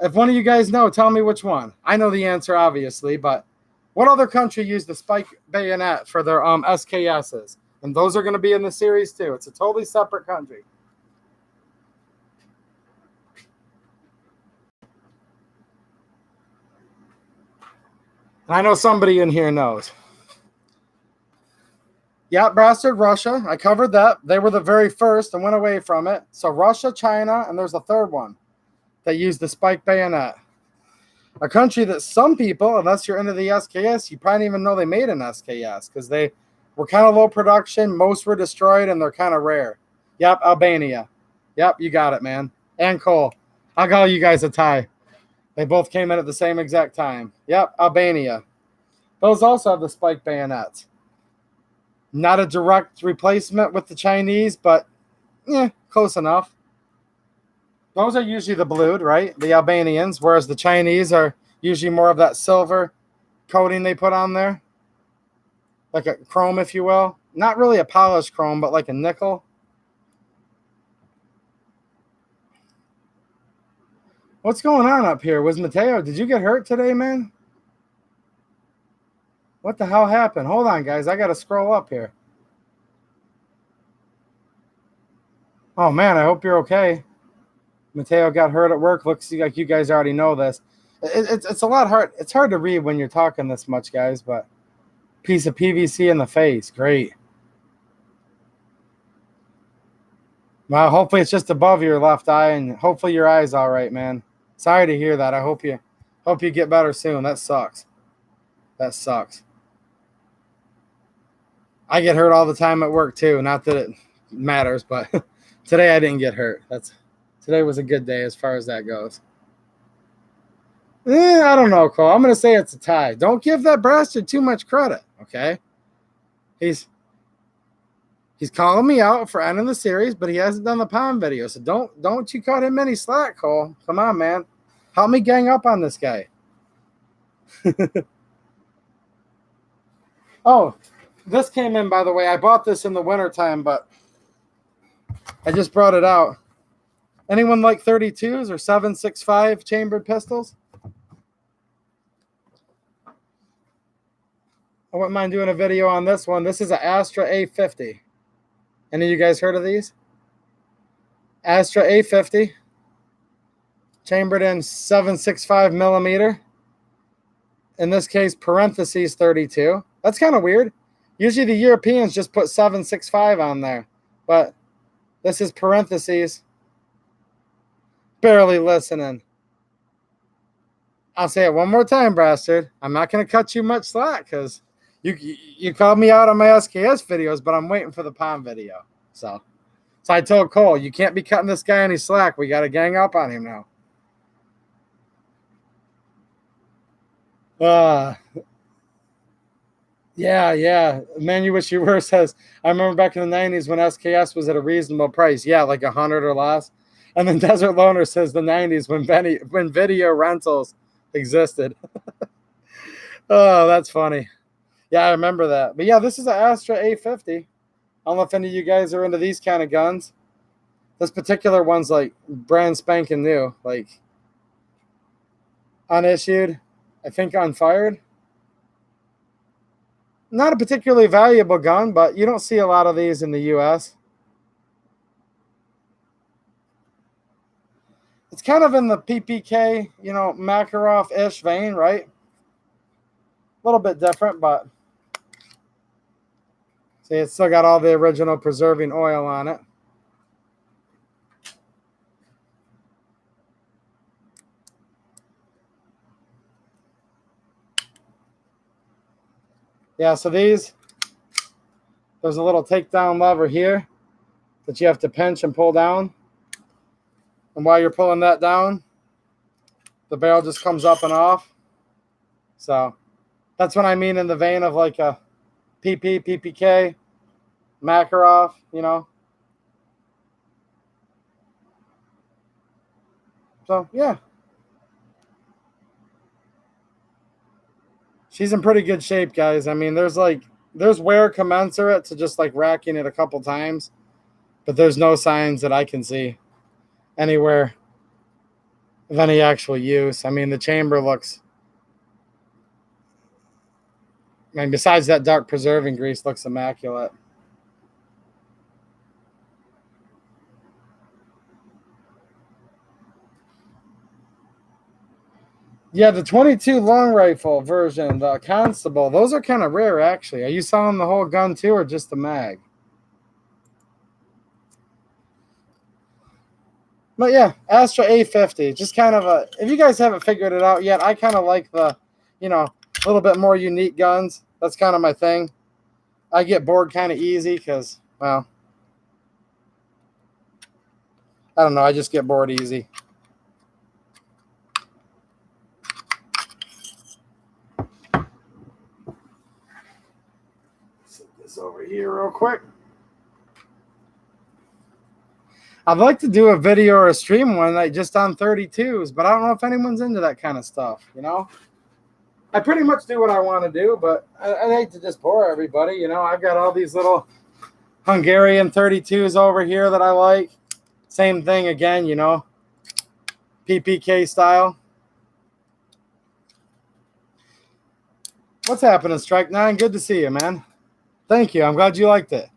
If one of you guys know, tell me which one. I know the answer, obviously, but what other country used the spike bayonet for their SKSs? And those are going to be in the series too. It's a totally separate country. And I know somebody in here knows. Yeah, Bastard, Russia. I covered that. They were the very first and went away from it. So Russia, China, and there's a third one that used the spike bayonet. A country that some people, unless you're into the SKS, you probably didn't even know they made an SKS because they were kind of low production. Most were destroyed, and they're kind of rare. Yep, Albania. Yep, you got it, man. And Cole. I'll call you guys a tie. They both came in at the same exact time. Yep, Albania. Those also have the spike bayonets. Not a direct replacement with the Chinese, but close enough. Those are usually the blued, right? The Albanians, whereas the Chinese are usually more of that silver coating they put on there. Like a chrome, if you will. Not really a polished chrome, but like a nickel. What's going on up here? Was Mateo, did you get hurt today, man? What the hell happened? Hold on, guys. I got to scroll up here. Oh, man, I hope you're okay. Mateo got hurt at work. Looks like you guys already know this. It's a lot hard. It's hard to read when you're talking this much, guys, but piece of PVC in the face. Great. Well, hopefully it's just above your left eye, and hopefully your eye's all right, man. Sorry to hear that. I hope you get better soon. That sucks. That sucks. I get hurt all the time at work too. Not that it matters, but today I didn't get hurt. Today was a good day as far as that goes. I don't know, Cole. I'm gonna say it's a tie. Don't give that bastard too much credit, okay? He's calling me out for ending the series, but he hasn't done the pond video. So don't you cut him any slack, Cole. Come on, man. Help me gang up on this guy. Oh, this came in, by the way. I bought this in the wintertime, but I just brought it out. Anyone like 32s or 7.65 chambered pistols? I wouldn't mind doing a video on this one. This is an Astra A50. Any of you guys heard of these? Astra A50. Chambered in 7.65 millimeter. In this case, parentheses 32. That's kind of weird. Usually the Europeans just put 7.65 on there. But this is parentheses. Barely listening. I'll say it one more time, bastard. I'm not going to cut you much slack because you called me out on my SKS videos, but I'm waiting for the pond video. So I told Cole, you can't be cutting this guy any slack. We got to gang up on him now. Yeah. Man, you wish you were says, I remember back in the 90s when SKS was at a reasonable price. Yeah, like 100 or less. And then Desert Loner says the 90s when video rentals existed. Oh, that's funny. Yeah, I remember that. But yeah, this is an Astra A50. I don't know if any of you guys are into these kind of guns. This particular one's like brand spanking new, like unissued, I think unfired. Not a particularly valuable gun, but you don't see a lot of these in the U.S. It's kind of in the PPK, Makarov-ish vein, right? A little bit different, but see, it's still got all the original preserving oil on it. Yeah, so there's a little takedown lever here that you have to pinch and pull down. And while you're pulling that down, the barrel just comes up and off. So that's what I mean in the vein of like a PPK, Makarov, So, yeah. She's in pretty good shape, guys. I mean, there's wear commensurate to just like racking it a couple times, but there's no signs that I can see anywhere of any actual use. I mean, the chamber looks, besides that dark preserving grease, looks immaculate. Yeah, the 22 long rifle version, the Constable, those are kind of rare, actually. Are you selling the whole gun, too, or just the mag? But, yeah, Astra A50, just kind of a... If you guys haven't figured it out yet, I kind of like the, a little bit more unique guns. That's kind of my thing. I get bored kind of easy because, well, I don't know. I just get bored easy. Over here real quick. I'd like to do a video or a stream one like just on 32s, but I don't know if anyone's into that kind of stuff, I pretty much do what I want to do, but I hate to just bore everybody, I've got all these little Hungarian 32s over here that I like. Same thing again, PPK style. What's happening, Strike 9? Good to see you, man. Thank you. I'm glad you liked it.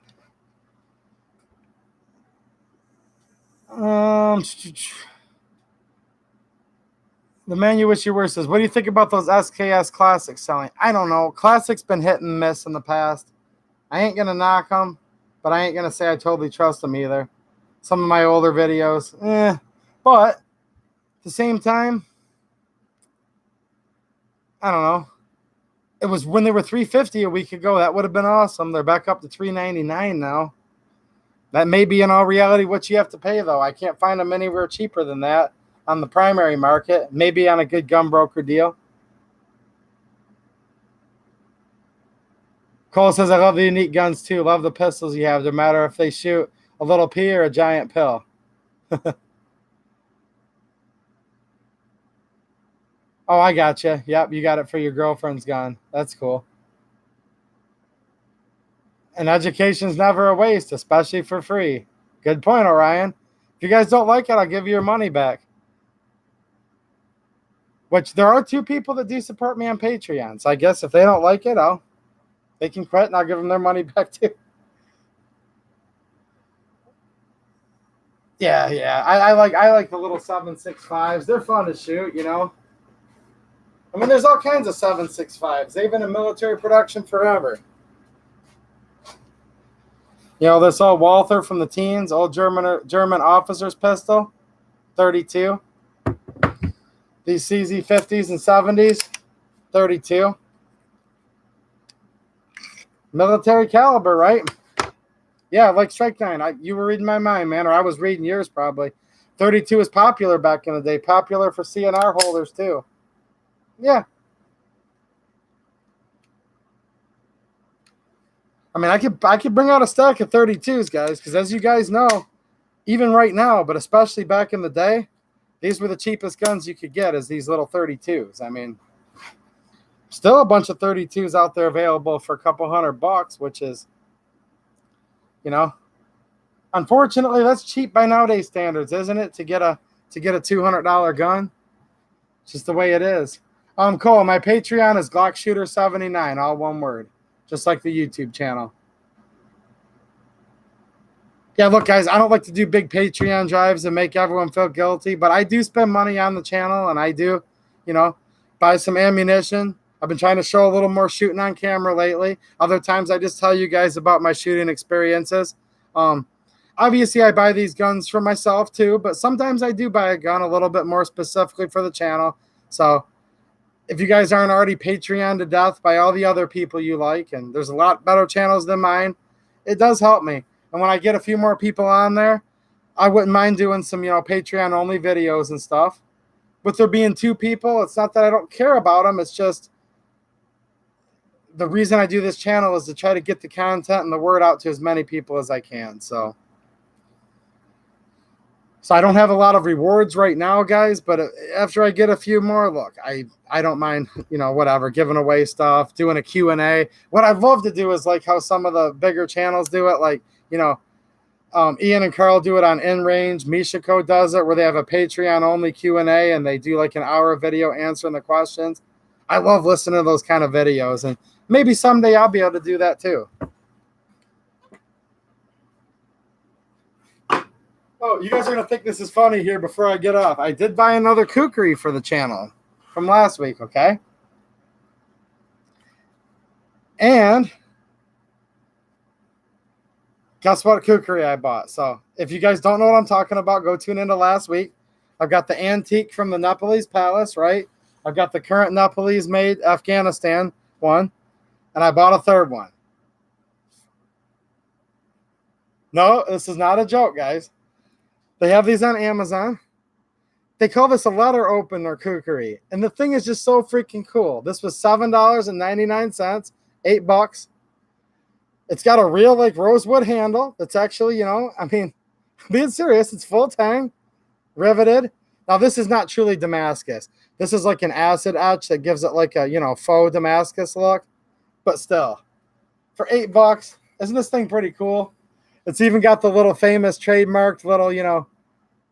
The man you wish you were says, what do you think about those SKS Classics selling? I don't know. Classics been hit and miss in the past. I ain't going to knock them, but I ain't going to say I totally trust them either. Some of my older videos, But at the same time, I don't know. It was when they were $350 a week ago. That would have been awesome. They're back up to $399 now. That may be in all reality what you have to pay, though. I can't find them anywhere cheaper than that on the primary market. Maybe on a good gun broker deal. Cole says, I love the unique guns, too. Love the pistols you have, no matter if they shoot a little pea or a giant pill. Oh, I got you. Yep, you got it for your girlfriend's gun. That's cool. And education's never a waste, especially for free. Good point, Orion. If you guys don't like it, I'll give you your money back. Which there are 2 people that do support me on Patreon. So I guess if they don't like it, they can quit and I'll give them their money back too. Yeah. I like the little 7.65s. They're fun to shoot, you know. I mean, there's all kinds of 7.65s. They've been in military production forever. You know, this old Walther from the teens, old German officer's pistol, 32. These CZ50s and 70s, 32. Military caliber, right? Yeah, like Strike 9. You were reading my mind, man, or I was reading yours probably. 32 is popular back in the day. Popular for CNR holders, too. Yeah. I mean, I could bring out a stack of 32s, guys, because as you guys know, even right now, but especially back in the day, these were the cheapest guns you could get is these little 32s. I mean, still a bunch of 32s out there available for a couple $100, which is, you know, unfortunately, that's cheap by nowadays standards, isn't it? To get a $200 gun, it's just the way it is. Cole, my Patreon is Glock Shooter 79, all one word, just like the YouTube channel. Yeah, look, guys, I don't like to do big Patreon drives and make everyone feel guilty, but I do spend money on the channel, and I do, you know, buy some ammunition. I've been trying to show a little more shooting on camera lately. Other times I just tell you guys about my shooting experiences. Obviously, I buy these guns for myself too, but sometimes I do buy a gun a little bit more specifically for the channel. So if you guys aren't already Patreon to death by all the other people you like, and there's a lot better channels than mine, it does help me. And when I get a few more people on there, I wouldn't mind doing some, you know, Patreon-only videos and stuff. With there being 2 people, it's not that I don't care about them. It's just the reason I do this channel is to try to get the content and the word out to as many people as I can. So I don't have a lot of rewards right now, guys, but after I get a few more, look, I don't mind, you know, whatever, giving away stuff, doing a Q&A. What I'd love to do is like how some of the bigger channels do it, like, you know, Ian and Carl do it on In Range. Mishiko does it where they have a Patreon-only Q&A and they do like an hour video answering the questions. I love listening to those kind of videos, and maybe someday I'll be able to do that too. Oh, you guys are going to think this is funny here before I get off. I did buy another kukri for the channel from last week, okay? And guess what kukri I bought? So if you guys don't know what I'm talking about, go tune into last week. I've got the antique from the Nepalese Palace, right? I've got the current Nepalese-made Afghanistan one, and I bought a third one. No, this is not a joke, guys. They have these on Amazon. They call this a letter opener kukri. And the thing is just so freaking cool. This was $7.99, $8. It's got a real like rosewood handle. That's actually, you know, I mean, being serious, it's full tang, riveted. Now, this is not truly Damascus. This is like an acid etch that gives it like a, you know, faux Damascus look. But still, for $8, isn't this thing pretty cool? It's even got the little famous trademarked little, you know,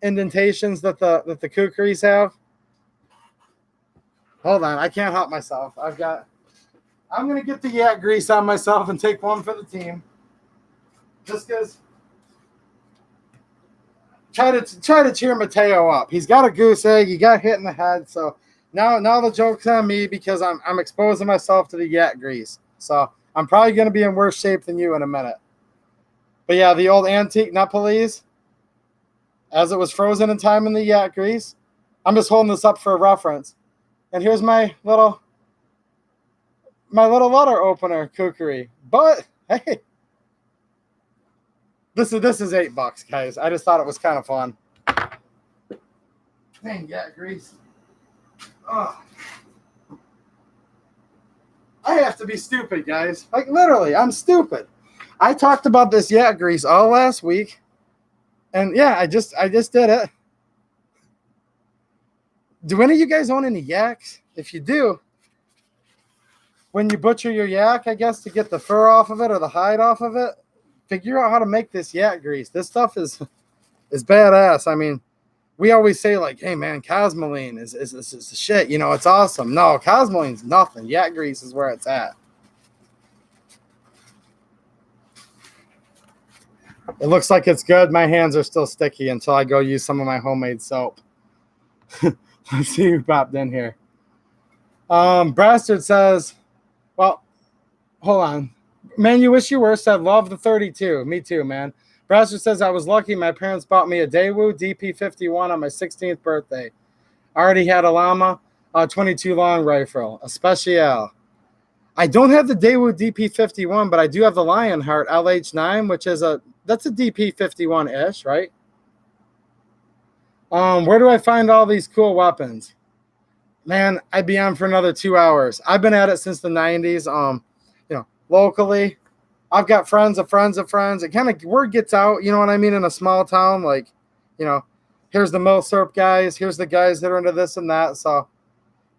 indentations that the kukris have. Hold on, I can't help myself. I'm going to get the yak grease on myself and take one for the team. Just because try to cheer Mateo up. He's got a goose egg. He got hit in the head. So now the joke's on me because I'm exposing myself to the yak grease. So I'm probably going to be in worse shape than you in a minute. But yeah, the old antique Nepalese, as it was frozen in time in the yak grease. I'm just holding this up for a reference. And here's my little letter opener kookery. But hey, this is $8, guys. I just thought it was kind of fun. Dang, yak grease. Oh. I have to be stupid, guys. Like literally, I'm stupid. I talked about this yak grease all last week. And yeah, I just did it. Do any of you guys own any yaks? If you do, when you butcher your yak, I guess, to get the fur off of it or the hide off of it, figure out how to make this yak grease. This stuff is badass. I mean, we always say like, hey man, cosmoline is the shit. You know, it's awesome. No, cosmoline's nothing. Yak grease is where it's at. It looks like it's good. My hands are still sticky until I go use some of my homemade soap. Let's see who popped in here. Brastard says, well, hold on. Man, you wish you were said, love the 32. Me too, man. Brastard says, I was lucky. My parents bought me a Daewoo DP51 on my 16th birthday. I already had a Llama 22 long rifle, a Special. I don't have the Daewoo DP51, but I do have the Lionheart LH9, which is that's a DP51-ish, right? Where do I find all these cool weapons? Man, I'd be on for another 2 hours. I've been at it since the 90s. You know, locally, I've got friends of friends of friends. It kind of word gets out, you know what I mean, in a small town. Like, you know, here's the Milsurp guys. Here's the guys that are into this and that. So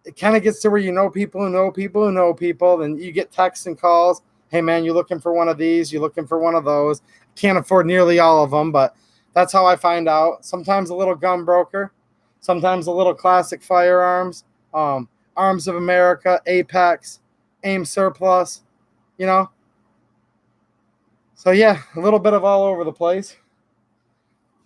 it kind of gets to where you know people who know people who know people. Then you get texts and calls. Hey, man, you looking for one of these? You looking for one of those? Can't afford nearly all of them, but that's how I find out. Sometimes a little gun broker. Sometimes a little classic firearms. Arms of America, Apex, AIM Surplus, you know. So yeah, a little bit of all over the place.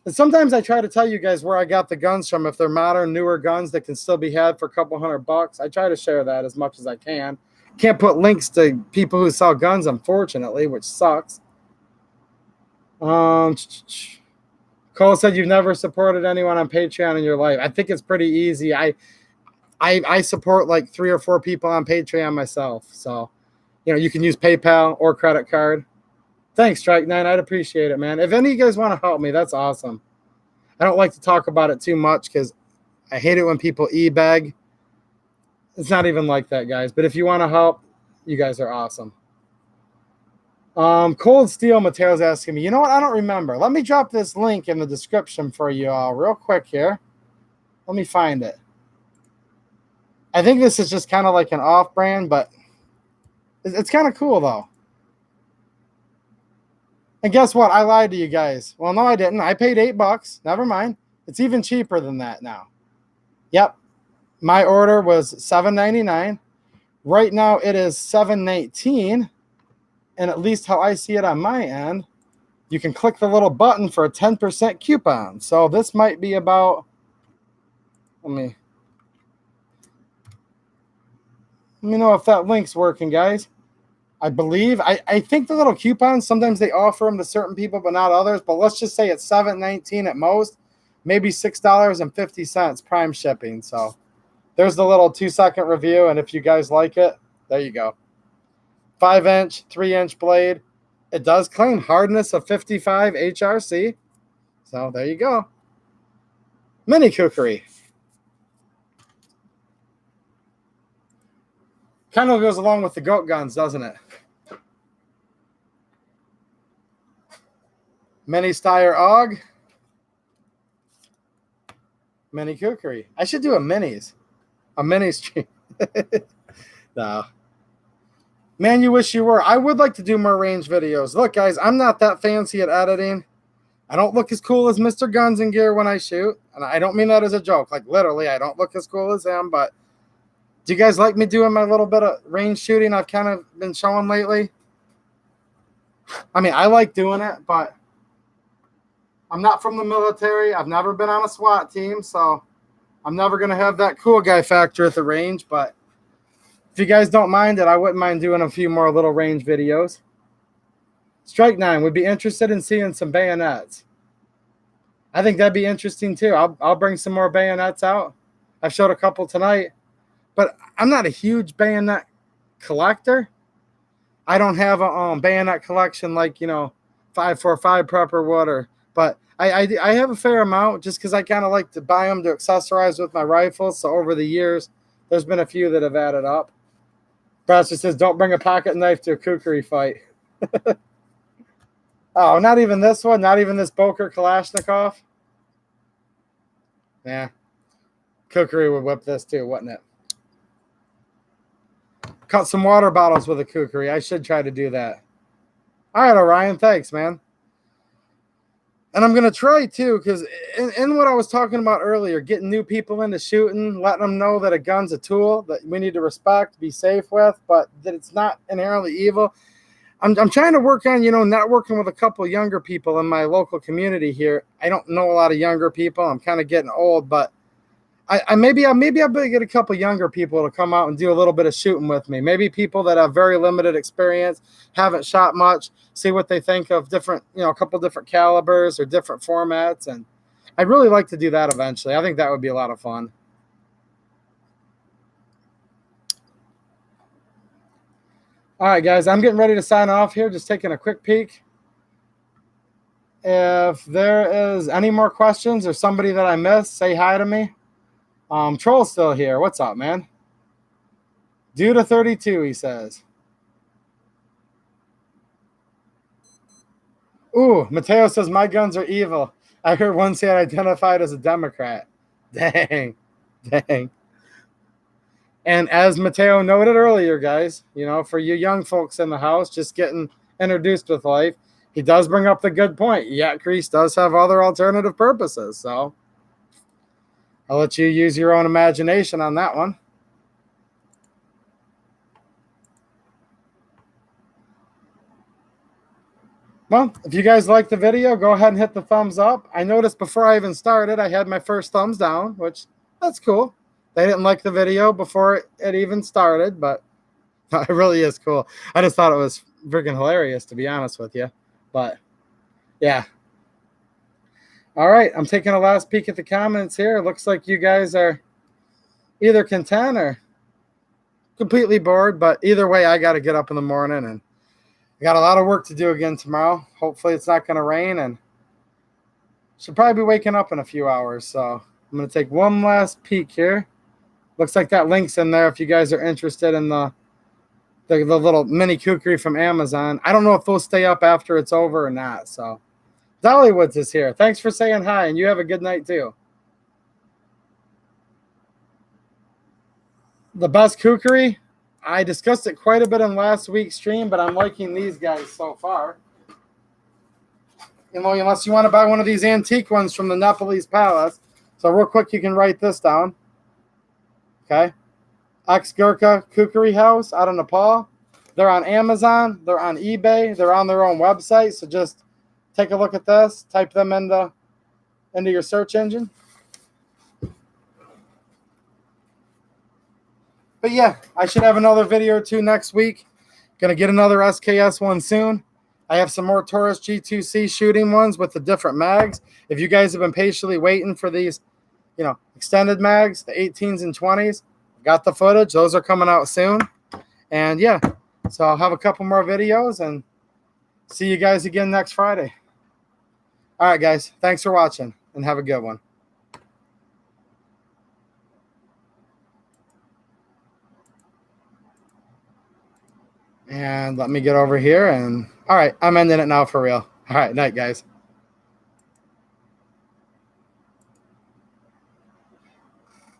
And sometimes I try to tell you guys where I got the guns from. If they're modern, newer guns that can still be had for a couple $100, I try to share that as much as I can. Can't put links to people who sell guns, unfortunately, which sucks. Cole said you've never supported anyone on Patreon in your life. I think it's pretty easy. I support like 3 or 4 people on Patreon myself. So, you know, you can use PayPal or credit card. Thanks, Strike 9. I'd appreciate it, man. If any of you guys want to help me, that's awesome. I don't like to talk about it too much because I hate it when people e-beg. It's not even like that, guys. But if you want to help, you guys are awesome. Cold Steel Mateo's asking me, you know what? I don't remember. Let me drop this link in the description for you all real quick here. Let me find it. I think this is just kind of like an off-brand, but it's kind of cool, though. And guess what? I lied to you guys. Well, no, I didn't. I paid $8. Never mind. It's even cheaper than that now. Yep. My order was $7.99. Right now, it is $7.19. And at least how I see it on my end, you can click the little button for a 10% coupon. So this might be about, let me know if that link's working, guys. I believe, I think the little coupons, sometimes they offer them to certain people, but not others. But let's just say it's $7.19 at most, maybe $6.50 prime shipping. So there's the little 2-second review. And if you guys like it, there you go. 5-inch, 3-inch blade. It does claim hardness of 55 HRC. So there you go. Mini kookery. Kind of goes along with the goat guns, doesn't it? Mini Steyr AUG. Mini kookery. I should do a minis. A mini stream. No. Man, you wish you were. I would like to do more range videos. Look, guys, I'm not that fancy at editing. I don't look as cool as Mr. Guns and Gear when I shoot. And I don't mean that as a joke. Like, literally, I don't look as cool as him. But do you guys like me doing my little bit of range shooting I've kind of been showing lately? I mean, I like doing it, but I'm not from the military. I've never been on a SWAT team, so I'm never going to have that cool guy factor at the range. But if you guys don't mind it, I wouldn't mind doing a few more little range videos. Strike 9 would be interested in seeing some bayonets. I think that'd be interesting too. I'll bring some more bayonets out. I've showed a couple tonight, but I'm not a huge bayonet collector. I don't have a bayonet collection like, you know, 545 Prepper would, but I have a fair amount just because I kind of like to buy them to accessorize with my rifles. So over the years, there's been a few that have added up. Brasser says, don't bring a pocket knife to a kukri fight. Oh, not even this one? Not even this Boker Kalashnikov? Yeah. Kukri would whip this too, wouldn't it? Cut some water bottles with a kukri. I should try to do that. All right, Orion. Thanks, man. And I'm going to try too, because in what I was talking about earlier, getting new people into shooting, letting them know that a gun's a tool that we need to respect, be safe with, but that it's not inherently evil. I'm trying to work on, you know, networking with a couple of younger people in my local community here. I don't know a lot of younger people. I'm kind of getting old, but maybe I'll get a couple of younger people to come out and do a little bit of shooting with me. Maybe people that have very limited experience, haven't shot much, see what they think of different, you know, a couple different calibers or different formats. And I'd really like to do that eventually. I think that would be a lot of fun. All right, guys, I'm getting ready to sign off here, just taking a quick peek. If there is any more questions or somebody that I missed, say hi to me. Troll's still here. What's up, man? Due to 32, he says. Ooh, Mateo says, my guns are evil. I heard once he had identified as a Democrat. Dang. Dang. And as Mateo noted earlier, guys, you know, for you young folks in the house just getting introduced with life, he does bring up the good point. Yak grease does have other alternative purposes. So I'll let you use your own imagination on that one. Well, if you guys like the video, go ahead and hit the thumbs up. I noticed before I even started, I had my first thumbs down, which that's cool. They didn't like the video before it even started, but it really is cool. I just thought it was freaking hilarious, to be honest with you. But, yeah. All right, I'm taking a last peek at the comments here. It looks like you guys are either content or completely bored, but either way, I got to get up in the morning, and I got a lot of work to do again tomorrow. Hopefully it's not going to rain, and should probably be waking up in a few hours, so I'm going to take one last peek here. Looks like that link's in there if you guys are interested in the little mini kukri from Amazon. I don't know if those stay up after it's over or not. So Dollywoods is here. Thanks for saying hi, and you have a good night too. The best kukri, I discussed it quite a bit in last week's stream, but I'm liking these guys so far. You know, unless you want to buy one of these antique ones from the Nepalese Palace. So real quick, you can write this down. Okay, ex-Gurkha Kukri House out of Nepal. They're on Amazon. They're on eBay. They're on their own website. So just take a look at this. Type them into your search engine. But yeah, I should have another video or two next week. Gonna get another SKS one soon. I have some more Taurus G2C shooting ones with the different mags. If you guys have been patiently waiting for these, you know, extended mags, the 18s and 20s, got the footage. Those are coming out soon. And yeah, so I'll have a couple more videos and see you guys again next Friday. All right, guys. Thanks for watching and have a good one. And let me get over here and all right, I'm ending it now for real. All right, night, guys.